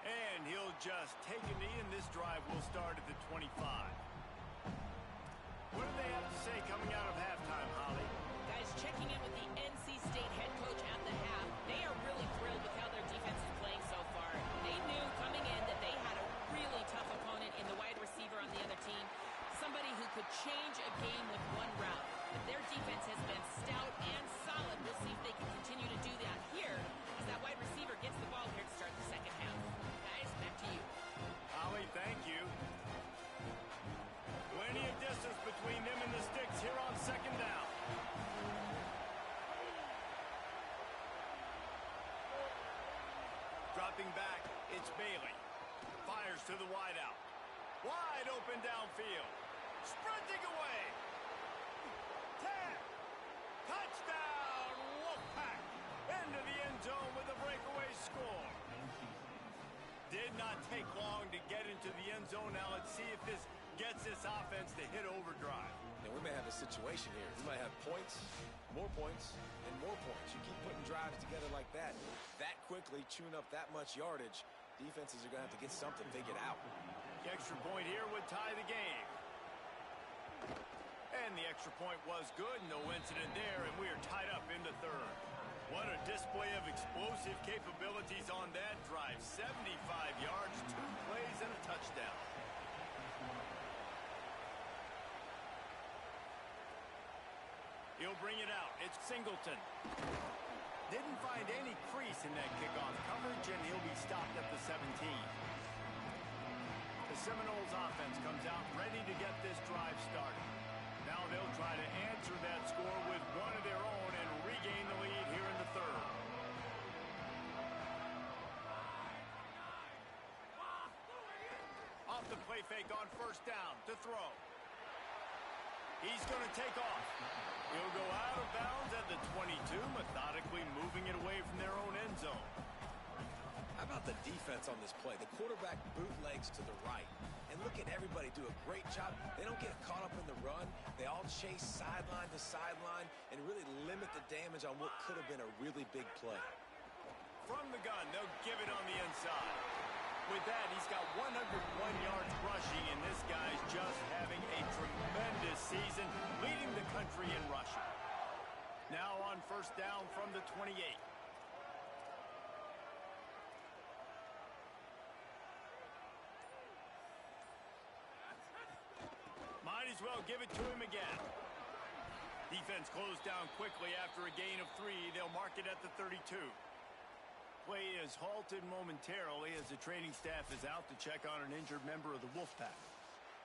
And he'll just take a knee, and this drive will start at the 25. What do they have to say coming out of halftime, Holly? Guys, checking in with the NC State head coach at the half. They are really thrilled with how their defense is playing so far. They knew coming in that they had a really tough opponent in the wide receiver on the other team, somebody who could change a game with one route. But their defense has been stout and solid. We'll see if they can continue to do that here as that wide receiver gets the ball here to start the second half. Guys, back to you. Holly, thank you. Plenty of distance between them and the sticks here on second down. Dropping back, it's Bailey. Fires to the wideout. Wide open downfield. Sprinting away. 10. Touchdown, Wolfpack. Into the end zone with a breakaway score. Did not take long to get into the end zone. Now let's see if this gets this offense to hit overdrive. And we may have a situation here. We might have points, and more points. You keep putting drives together like that quickly, chewing up that much yardage, defenses are going to have to get something figured out. The extra point here would tie the game. And the extra point was good. No incident there, and we are tied up in the third. What a display of explosive capabilities on that drive. 75 yards, 2 plays, and a touchdown. He'll bring it out. It's Singleton. Didn't find any crease in that kickoff coverage, and he'll be stopped at the 17. The Seminoles offense comes out ready to get this drive started. Now they'll try to answer that score with one of their own and regain the lead here in the third. Off the play fake on first down to throw. He's going to take off. He'll go out of bounds at the 22, methodically moving it away from their own end zone. How about the defense on this play? The quarterback bootlegs to the right. And look at everybody do a great job. They don't get caught up in the run. They all chase sideline to sideline and really limit the damage on what could have been a really big play. From the gun, they'll give it on the inside. With that, he's got 101 yards rushing, and this guy's just having a tremendous season, leading the country in rushing. Now on first down from the 28. Might as well give it to him again. Defense closed down quickly after a gain of 3. They'll mark it at the 32. Play is halted momentarily as the training staff is out to check on an injured member of the Wolfpack.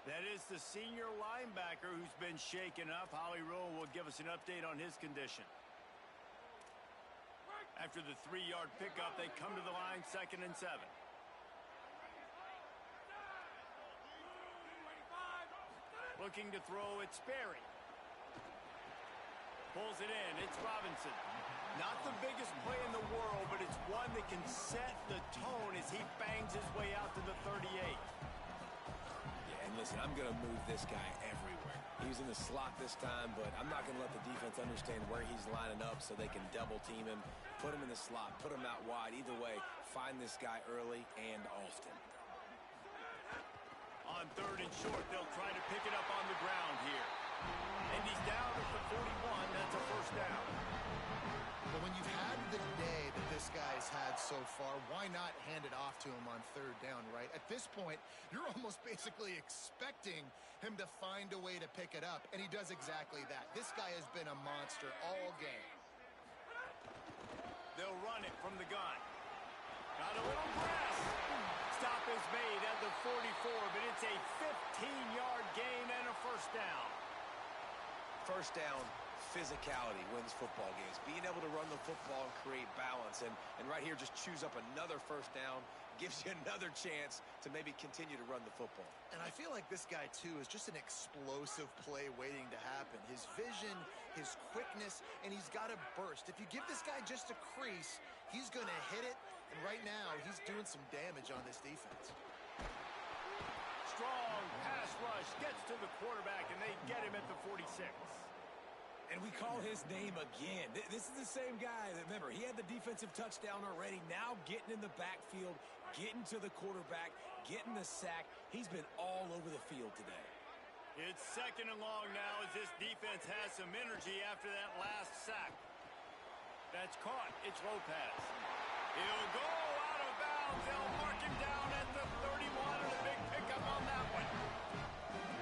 That is the senior linebacker who's been shaken up. Holly Rowe will give us an update on his condition. After the 3-yard pickup, they come to the line, 2nd and 7. Looking to throw, it's Sperry. Pulls it in, it's Robinson. Not the biggest play in the world, but it's one that can set the tone as he bangs his way out to the 38. Yeah, and listen, I'm going to move this guy everywhere. He was in the slot this time, but I'm not going to let the defense understand where he's lining up so they can double team him, put him in the slot, put him out wide. Either way, find this guy early and often. On 3rd and short, they'll try to pick it up on the ground here. And he's down at the 41. That's a first down. But when you've had the day that this guy's had so far, why not hand it off to him on 3rd down, right? At this point, you're almost basically expecting him to find a way to pick it up, and he does exactly that. This guy has been a monster all game. They'll run it from the gun. Got a little press. Stop is made at the 44, but it's a 15-yard gain and a first down. First down, physicality wins football games. Being able to run the football and create balance. And right here, just choose up another first down. Gives you another chance to maybe continue to run the football. And I feel like this guy, too, is just an explosive play waiting to happen. His vision, his quickness, and he's got a burst. If you give this guy just a crease, he's going to hit it. And right now, he's doing some damage on this defense. Strong pass rush gets to the quarterback, and they get him at the 46. And we call his name again. This is the same guy that, remember, he had the defensive touchdown already. Now getting in the backfield, getting to the quarterback, getting the sack. He's been all over the field today. It's 2nd and long now as this defense has some energy after that last sack. That's caught. It's Lopez. He'll go out of bounds. They'll mark him down at the 31, and a big pickup on that one.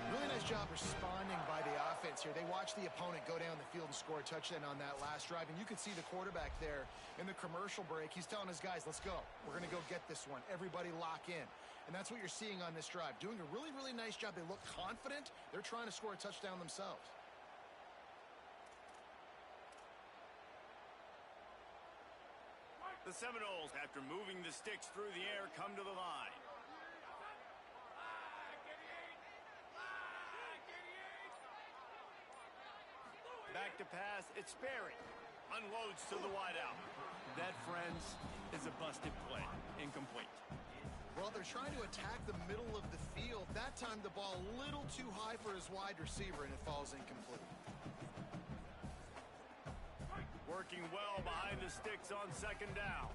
Really nice job responding by the offense here. They watched the opponent go down the field and score a touchdown on that last drive, and you can see the quarterback there in the commercial break. He's telling his guys, let's go. We're going to go get this one. Everybody lock in. And that's what you're seeing on this drive. Doing a really, really nice job. They look confident. They're trying to score a touchdown themselves. The Seminoles, after moving the sticks through the air, come to the line. Back to pass, it's Sperry. Unloads to the wideout. That, friends, is a busted play. Incomplete. Well, they're trying to attack the middle of the field. That time the ball a little too high for his wide receiver, and it falls incomplete. Working well behind the sticks on 2nd down.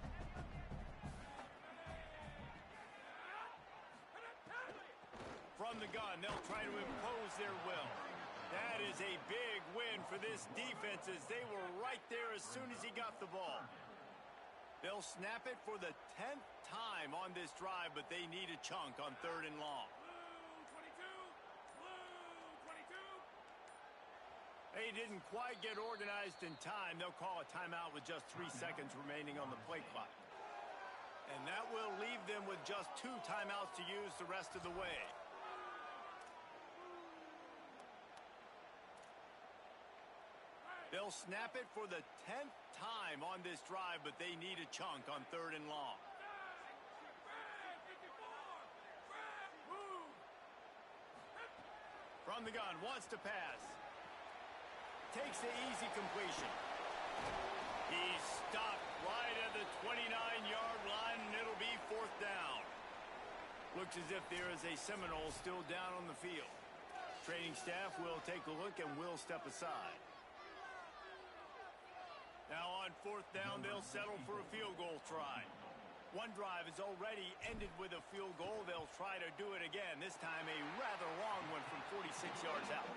From the gun, they'll try to impose their will. That is a big win for this defense as they were right there as soon as he got the ball. They'll snap it for the 10th time on this drive, but they need a chunk on 3rd and long. They didn't quite get organized in time. They'll call a timeout with just 3 seconds remaining on the play clock. And that will leave them with just 2 timeouts to use the rest of the way. They'll snap it for the 10th time on this drive, but they need a chunk on 3rd and long. From the gun, wants to pass. Takes the easy completion. He's stopped right at the 29-yard line, and it'll be 4th down. Looks as if there is a Seminole still down on the field. Training staff will take a look and will step aside. Now on 4th down, they'll settle for a field goal try. One drive has already ended with a field goal. They'll try to do it again, this time a rather long one from 46 yards out.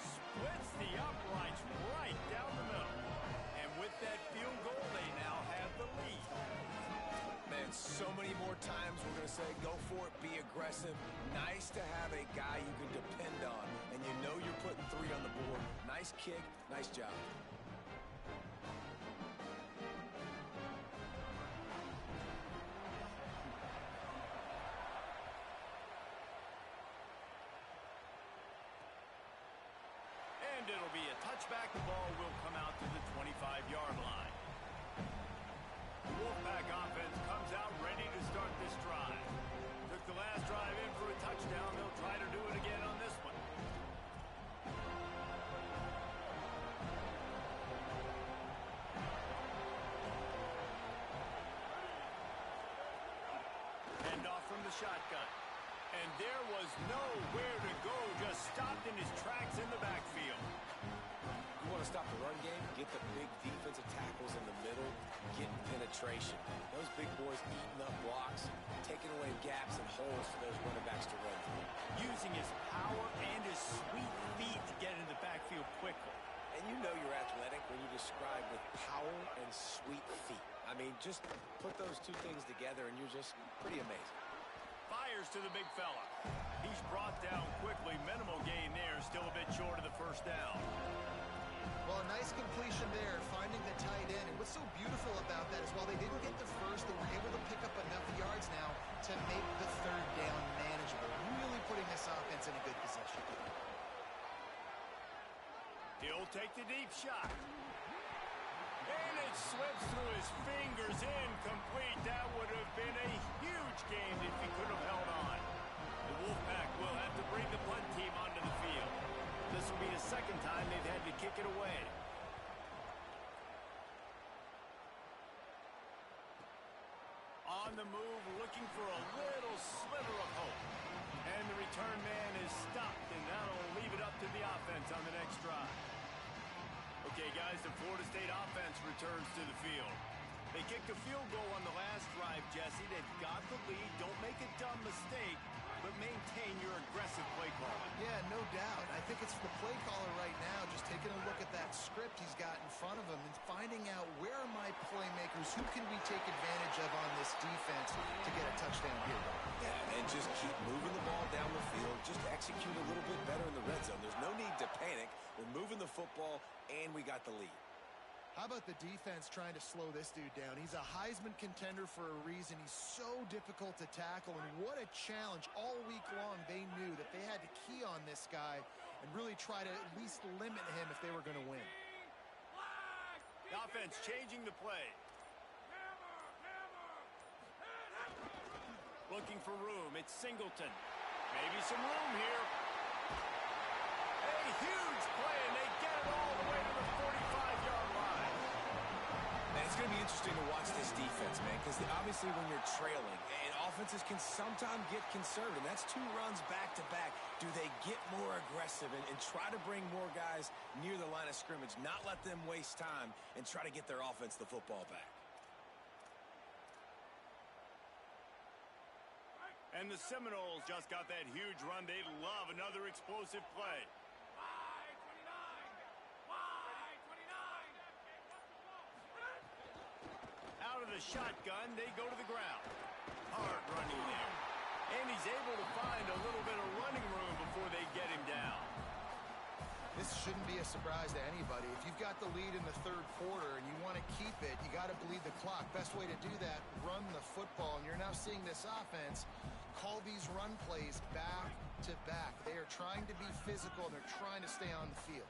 Splits the uprights right down the middle. And with that field goal, they now have the lead. Man, so many more times we're going to say, go for it, be aggressive. Nice to have a guy you can depend on, and you know you're putting 3 on the board. Nice kick, nice job. And it'll be a touchback. The ball will come out to the 25-yard line. The Wolfpack offense comes out ready to start this drive. Took the last drive in for a touchdown. They'll try to do it again on this one. Hand off from the shotgun. And there was nowhere to go, just stopped in his tracks in the backfield. You want to stop the run game? Get the big defensive tackles in the middle, getting penetration. Those big boys eating up blocks, taking away gaps and holes for those running backs to run through. Using his power and his sweet feet to get in the backfield quickly. And you know you're athletic when you describe with power and sweet feet. I mean, just put those 2 things together and you're just pretty amazing. Fires to the big fella. He's brought down quickly. Minimal gain there. Still a bit short of the 1st down. Well, a nice completion there, finding the tight end. And what's so beautiful about that is while they didn't get the first, they were able to pick up enough yards now to make the 3rd down manageable. Really putting this offense in a good position. He'll He'll take the deep shot. And it slips through his fingers, incomplete. That would have been a huge game if he could have held on. The Wolfpack will have to bring the punt team onto the field. This will be the second time they've had to kick it away. On the move, looking for a little sliver of hope. And the return man is stopped, and that'll leave it up to the offense on the next drive. Okay, guys, the Florida State offense returns to the field. They kicked a field goal on the last drive, Jesse. They've got the lead. Don't make a dumb mistake, but maintain your aggressive play calling. Yeah, no doubt. I think it's the play caller right now just taking a look at that script he's got in front of him and finding out where are my playmakers, who can we take advantage of on this defense to get a touchdown here. Yeah, and just keep moving the ball down the field. Just execute a little bit better in the red zone. There's no need to panic. We're moving the football, and we got the lead. How about the defense trying to slow this dude down? He's a Heisman contender for a reason. He's so difficult to tackle, and what a challenge. All week long, they knew that they had to key on this guy and really try to at least limit him if they were going to win. The offense changing the play. Looking for room. It's Singleton. Maybe some room here. A huge play, and they get it all the way to the 45-yard line. Man, it's going to be interesting to watch this defense, man, because obviously when you're trailing, and offenses can sometimes get conservative. That's 2 runs back-to-back. Do they get more aggressive and try to bring more guys near the line of scrimmage, not let them waste time, and try to get their offense the football back? And the Seminoles just got that huge run. They love another explosive play. Out of the shotgun, they go to the ground. Hard running there. And he's able to find a little bit of running room before they get him down. This shouldn't be a surprise to anybody. If you've got the lead in the third quarter and you want to keep it, you got to bleed the clock. Best way to do that, run the football. And you're now seeing this offense call these run plays back to back. They are trying to be physical, and they're trying to stay on the field.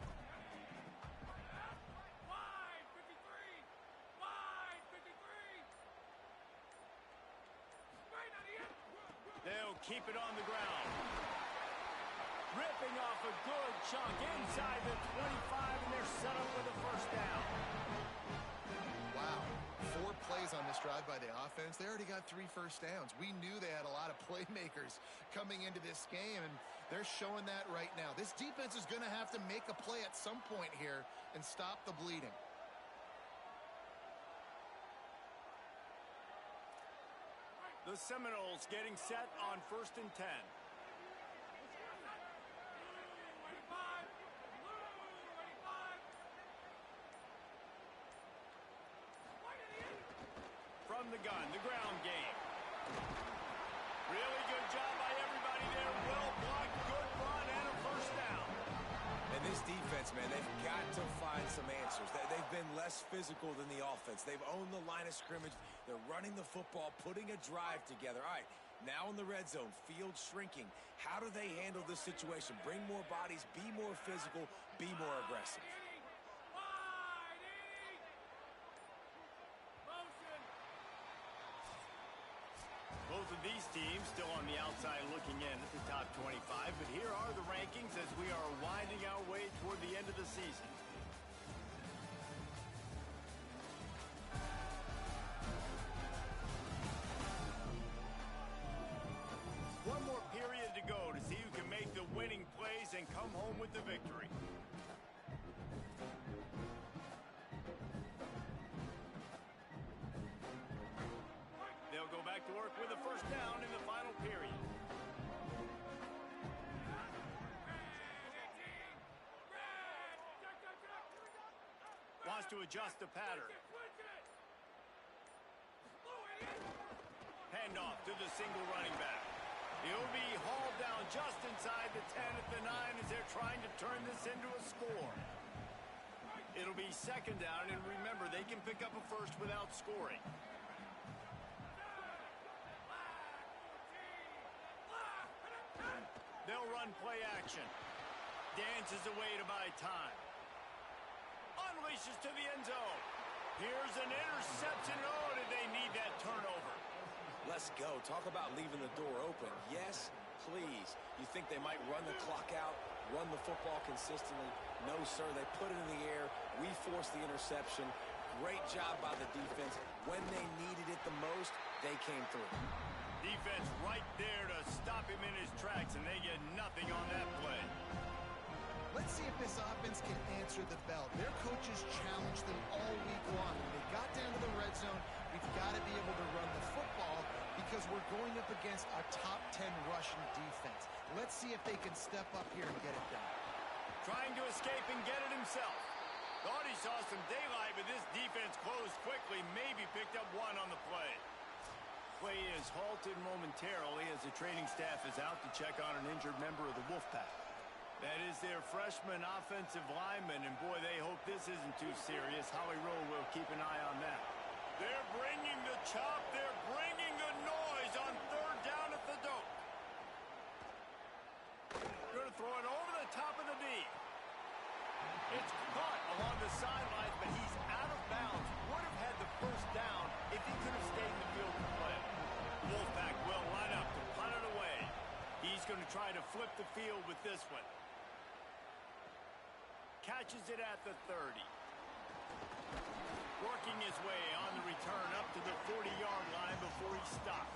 They'll keep it on the ground. Ripping off a good chunk inside the 25, and they're set up with a first down. Wow. 4 plays on this drive by the offense. They already got 3 first downs. We knew they had a lot of playmakers coming into this game, and they're showing that right now. This defense is going to have to make a play at some point here and stop the bleeding. The Seminoles getting set on 1st and 10. From the gun, the ground game. Really good job by everybody there. Well blocked, good run, and a first down. And this defense, man, they've got to find some answers. They've been less physical than the offense. They've owned the line of scrimmage. They're running the football, putting a drive together. All right, now in the red zone, field shrinking. How do they handle this situation? Bring more bodies, be more physical, be more aggressive. Both of these teams still on the outside looking in at the top 25, but here are the rankings as we are winding our way toward the end of the season. One more period to go to see who can make the winning plays and come home with the victory. They'll go back to work with a first down in the final period. Wants to adjust the pattern. Handoff to the single running back. He'll be hauled down just inside the 10 at the 9 as they're trying to turn this into a score. It'll be second down, and remember, they can pick up a first without scoring. They'll run play action. Dances away to buy time. unleashes to the end zone. Here's an interception. Oh, did they need that turnover? Let's go. Talk about leaving the door open. Yes, please. You think they might run the clock out, run the football consistently? No, sir. They put it in the air. We forced the interception. Great job by the defense. When they needed it the most, they came through. Defense right there to stop him in his tracks, and they get nothing on that play. Let's see if this offense can answer the bell. Their coaches challenged them all week long. When they got down to the red zone, we've got to be able to run the football because we're going up against a top 10 rushing defense. Let's see if they can step up here and get it done. Trying to escape and get it himself. Thought he saw some daylight, but this defense closed quickly, maybe picked up one on the play. Play is halted momentarily as the training staff is out to check on an injured member of the Wolfpack. That is their freshman offensive lineman, and boy, they hope this isn't too serious. Howie Rowe will keep an eye on that. They're bringing the chop. They're bringing the noise on third down at the dope. Going to throw it over the top of the knee. It's caught along the sidelines, but he's out of bounds. Would have had the first down if he could have stayed in the field to play. Wolfpack will line up to punt it away. He's going to try to flip the field with this one. Catches it at the 30. Working his way on the return up to the 40-yard line before he stopped.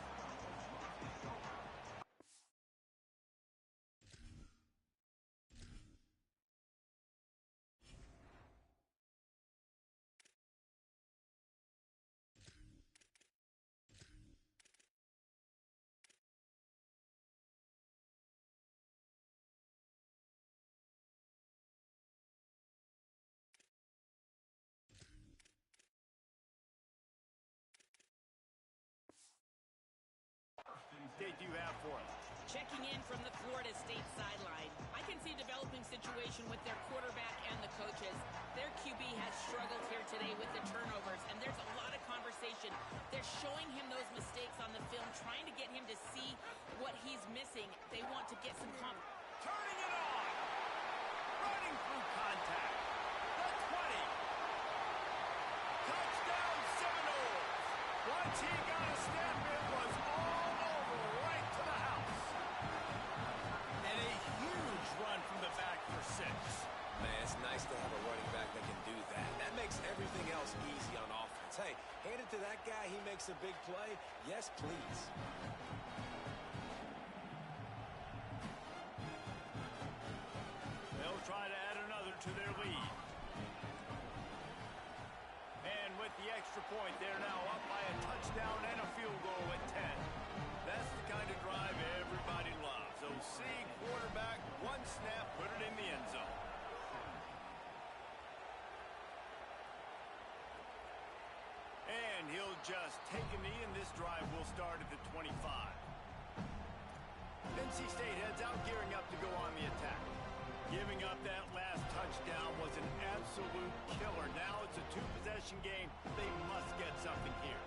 What do you have for us? Checking in from the Florida State sideline. I can see a developing situation with their quarterback and the coaches. Their QB has struggled here today with the turnovers, and there's a lot of conversation. They're showing him those mistakes on the film, trying to get him to see what he's missing. They want to get some Turning it on! Running through contact. The 20. Touchdown Seminoles! Once he got a step, it was all over right to the house. And a huge run from the back for 6. Man, it's nice to have a running back that can do that. That makes everything else easy on offense. Hey, hand it to that guy. He makes a big play. Yes, please. They'll try to add another to their lead. And with the extra point, they're now up by a touchdown and a field goal at 10. That's the kind of drive everybody loves. OC quarterback, one snap, put it in the end zone. And he'll just take a knee, and this drive will start at the 25. NC State heads out, gearing up to go on the attack. Giving up that last touchdown was an absolute killer. Now it's a two-possession game. They must get something here.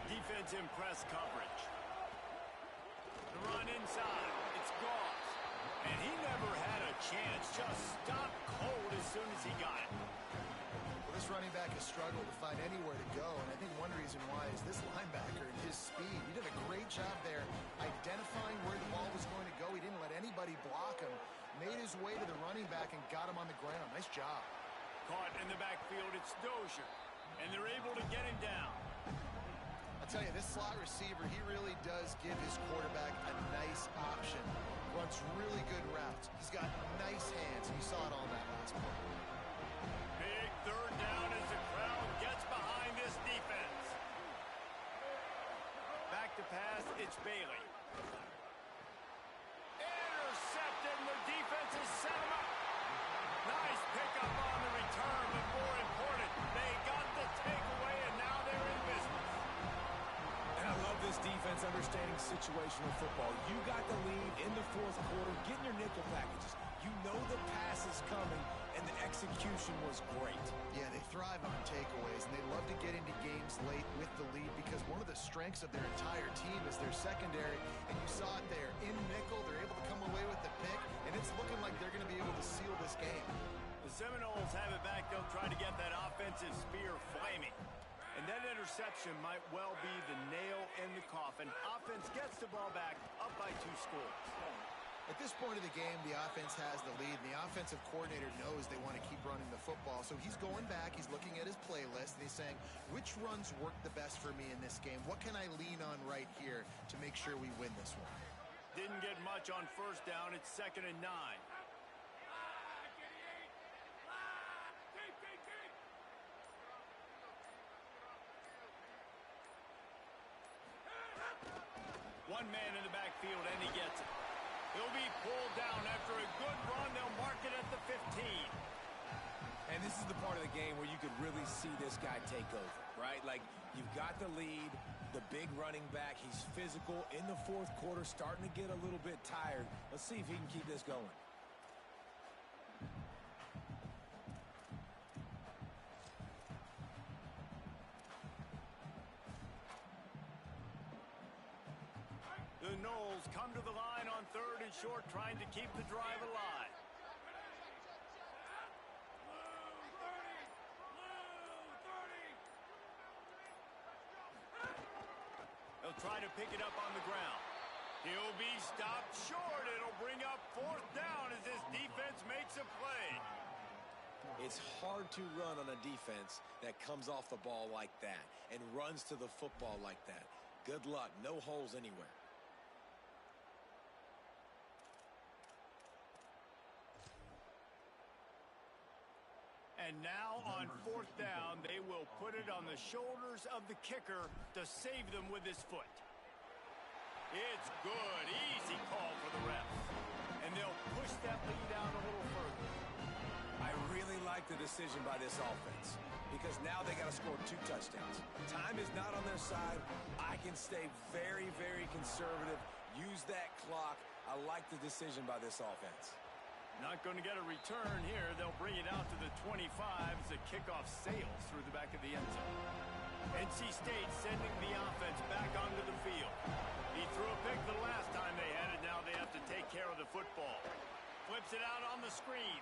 Defense in press coverage. The run inside. It's Goss. And he never had a chance. Just stopped cold as soon as he got it. Well, this running back has struggled to find anywhere to go, and I think one reason why is this linebacker and his speed. He did a great job there identifying where the ball was going to go. He didn't let anybody block him. Made his way to the running back and got him on the ground. Nice job. Caught in the backfield, it's Dozier. And they're able to get him down. I'll tell you, this slot receiver, he really does give his quarterback a nice option. Runs really good routes. He's got nice hands. You saw it on that last play. Big third down as the crowd gets behind this defense. Back to pass, it's Bailey. Intercepted, and the defense has set him up. Nice pickup on the return, but more important, they got the takeaway, and now they're in business. And I love this defense understanding situational football. You got the lead in the fourth quarter, getting your nickel packages. You know the pass is coming, and the execution execution was great. Yeah, they thrive on takeaways, and they love to get into games late with the lead because one of the strengths of their entire team is their secondary, and you saw it there. In nickel, they're able to come away with the pick, and it's looking like they're going to be able to seal this game. The Seminoles have it back. They'll try to get that offensive spear flaming. And that interception might well be the nail in the coffin. Offense gets the ball back, up by 2 scores. At this point of the game, the offense has the lead, and the offensive coordinator knows they want to keep running the football. So he's going back, he's looking at his playlist, and he's saying, which runs work the best for me in this game? What can I lean on right here to make sure we win this one? Didn't get much on first down. It's 2nd and 9. One man in the backfield, and he gets it. He'll be pulled down after a good run. They'll mark it at the 15. And this is the part of the game where you could really see this guy take over, right? Like, you've got the lead, the big running back. He's physical in the 4th quarter, starting to get a little bit tired. Let's see if he can keep this going. The Noles come to the line on 3rd and short, trying to keep the drive alive. They'll try to pick it up on the ground. He'll be stopped short. It'll bring up 4th down as this defense makes a play. It's hard to run on a defense that comes off the ball like that and runs to the football like that. Good luck. No holes anywhere. And now on 4th down, they will put it on the shoulders of the kicker to save them with his foot. It's good. Easy call for the refs. And they'll push that lead down a little further. I really like the decision by this offense because now they got to score 2 touchdowns. Time is not on their side. I can stay very, very conservative. Use that clock. I like the decision by this offense. Not going to get a return here. They'll bring it out to the 25 as the kickoff sails through the back of the end zone. NC State sending the offense back onto the field. He threw a pick the last time they had it. Now they have to take care of the football. Flips it out on the screen.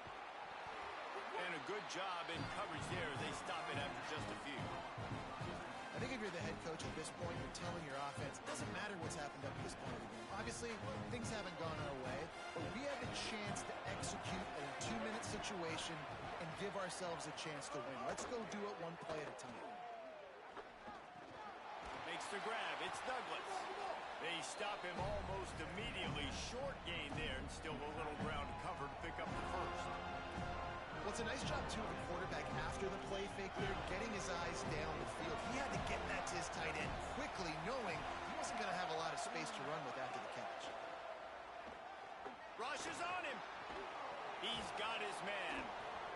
And a good job in coverage there as they stop it after just a few. I think if you're the head coach at this point, you're telling your offense, it doesn't matter what's happened up to this point of the game. Obviously, things haven't gone our way, but we have a chance to execute a 2-minute situation and give ourselves a chance to win. Let's go do it one play at a time. Makes the grab. It's Douglas. They stop him almost immediately. Short gain there, and still a little ground to cover to pick up the first. Well, it's a nice job, too, of the quarterback after the play fake there, getting his eyes down the field. He had to get that to his tight end quickly, knowing he wasn't going to have a lot of space to run with after the catch. Rush is on him. He's got his man.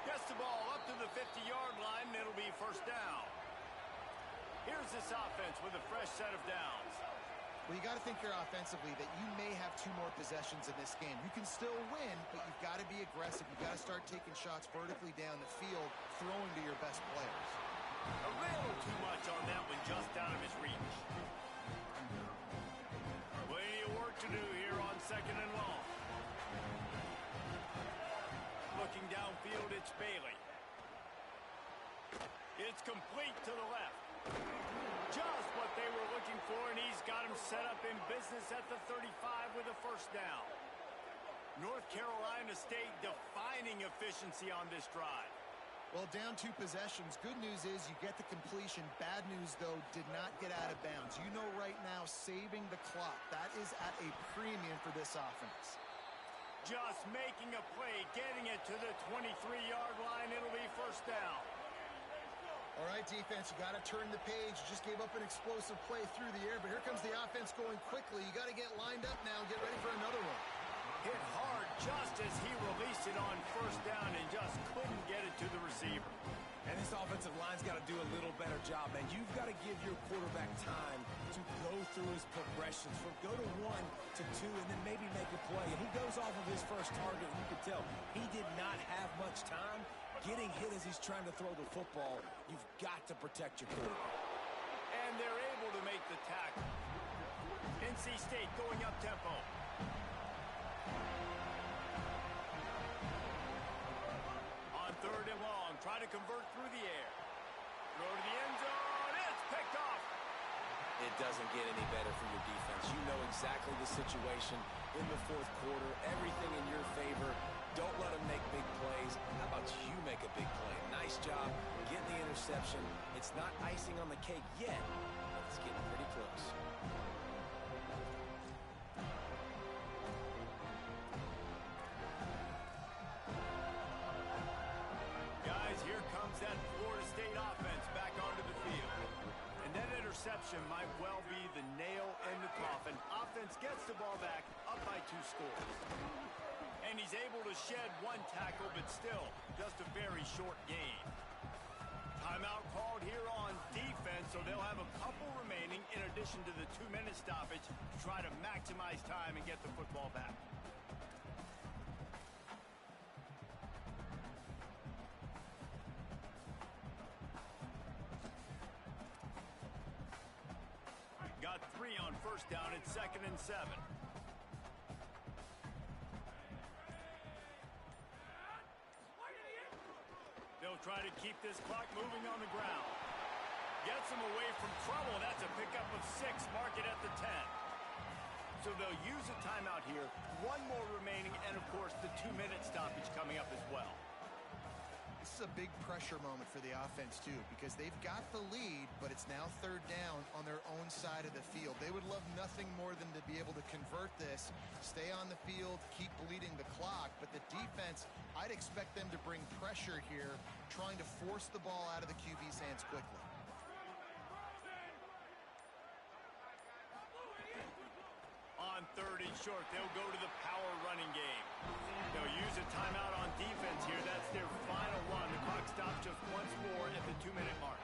Gets the ball up to the 50-yard line, and it'll be 1st down. Here's this offense with a fresh set of downs. Well, you got to think here offensively that you may have 2 more possessions in this game. You can still win, but you've got to be aggressive. You've got to start taking shots vertically down the field, throwing to your best players. A little too much on that one, just out of his reach. Plenty of work to do here on 2nd and long. Looking downfield, it's Bailey. It's complete to the left. Just what they were looking for, and he's got him set up in business at the 35 with a 1st down. North Carolina State defining efficiency on this drive. Well, down 2 possessions. Good news is you get the completion. Bad news, though, did not get out of bounds. You know right now, saving the clock. That is at a premium for this offense. Just making a play, getting it to the 23-yard line. It'll be 1st down. All right, defense, you got to turn the page. You just gave up an explosive play through the air, but here comes the offense going quickly. You got to get lined up now and get ready for another one. Hit hard just as he released it on 1st down and just couldn't get it to the receiver. And this offensive line's got to do a little better job, man. You've got to give your quarterback time to go through his progressions from go to 1 to 2 and then maybe make a play. And he goes off of his first target, and you can tell he did not have much time getting hit as he's trying to throw the football. You've got to protect your quarterback. And they're able to make the tackle. NC State going up tempo. On 3rd and long, try to convert through the air. Throw to the end zone. It's picked off. It doesn't get any better for your defense. You know exactly the situation in the 4th quarter. Everything in your favor. Don't let them make big plays. How about you make a big play? Nice job getting the interception. It's not icing on the cake yet, but it's getting pretty close. Guys, here comes that Florida State offense back onto the field. And that interception might well be the nail in the coffin. Offense gets the ball back, up by 2 scores. And he's able to shed 1 tackle, but still just a very short gain. Timeout called here on defense, so they'll have a couple remaining in addition to the 2-minute stoppage to try to maximize time and get the football back. Got 3 on 1st down. It's 2nd and 7. They'll try to keep this clock moving on the ground. Gets him away from trouble. That's a pickup of 6. Mark it at the 10. So they'll use a timeout here. 1 more remaining, and of course the 2-minute stoppage coming up as well. This is a big pressure moment for the offense, too, because they've got the lead, but it's now 3rd down on their own side of the field. They would love nothing more than to be able to convert this, stay on the field, keep bleeding the clock. But the defense, I'd expect them to bring pressure here, trying to force the ball out of the QB's hands quickly. On 3rd and short, they'll go to the power running game. They'll use a timeout on defense here. That's their final one. The clock stops just once more at the 2-minute mark.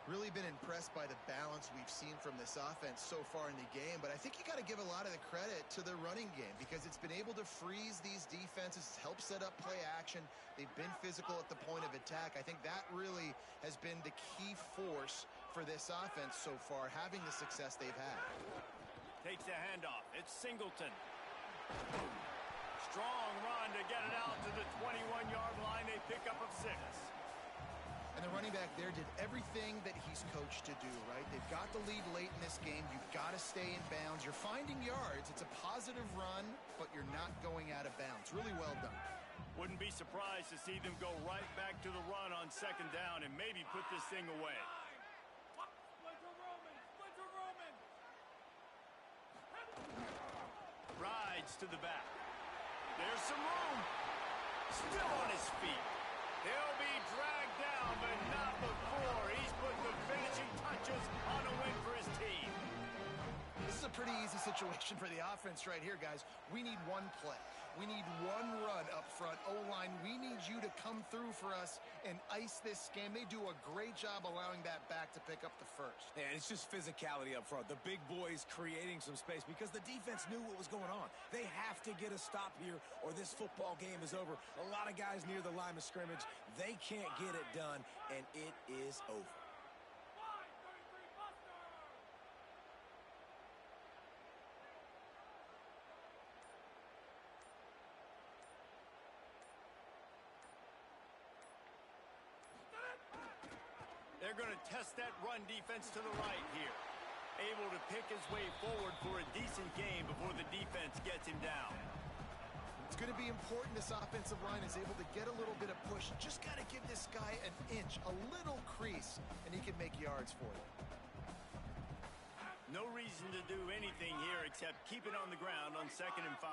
Really been impressed by the balance we've seen from this offense so far in the game, but I think you got to give a lot of the credit to the running game because it's been able to freeze these defenses, help set up play action. They've been physical at the point of attack. I think that really has been the key force for this offense so far, having the success they've had. Takes the handoff. It's Singleton. Strong run to get it out to the 21-yard line. A pickup of 6. And the running back there did everything that he's coached to do, right? They've got the lead late in this game. You've got to stay in bounds. You're finding yards. It's a positive run, but you're not going out of bounds. Really well done. Wouldn't be surprised to see them go right back to the run on 2nd down and maybe put this thing away. Rides to the back. There's some room. Still on his feet. He'll be dragged down, but not before he's put the finishing touches on a win for his team. This is a pretty easy situation for the offense right here, guys. We need 1 play. We need 1 run up front. O-line, we need you to come through for us and ice this game. They do a great job allowing that back to pick up the first. And it's just physicality up front. The big boys creating some space because the defense knew what was going on. They have to get a stop here or this football game is over. A lot of guys near the line of scrimmage. They can't get it done, and it is over. They're going to test that run defense to the right here. Able to pick his way forward for a decent game before the defense gets him down. It's going to be important this offensive line is able to get a little bit of push. Just got to give this guy an inch, a little crease, and he can make yards for you. No reason to do anything here except keep it on the ground on 2nd and 5.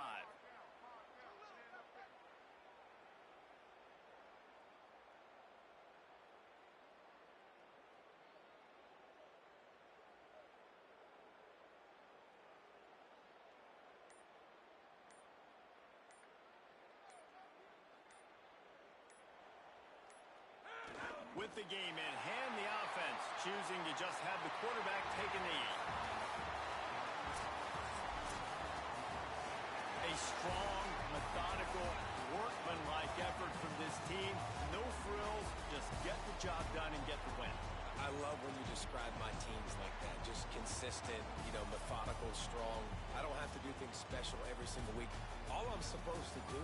With the game in hand, the offense choosing to just have the quarterback take a knee. A strong, methodical, workmanlike effort from this team. No frills, just get the job done and get the win. I love when you describe my teams like that. Just consistent, methodical, strong. I don't have to do things special every single week. All I'm supposed to do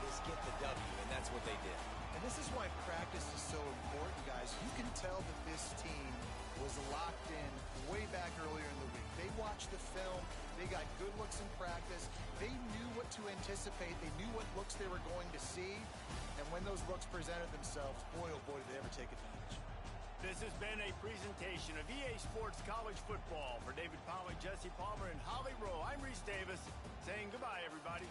is get the W, and that's what they did. And this is why practice is so important, guys. You can tell that this team was locked in way back earlier in the week. They watched the film. They got good looks in practice. They knew what to anticipate. They knew what looks they were going to see. And when those looks presented themselves, boy, oh boy, did they ever take advantage. This has been a presentation of EA Sports College Football. For David Pollack, Jesse Palmer, and Holly Rowe, I'm Reese Davis saying goodbye, everybody.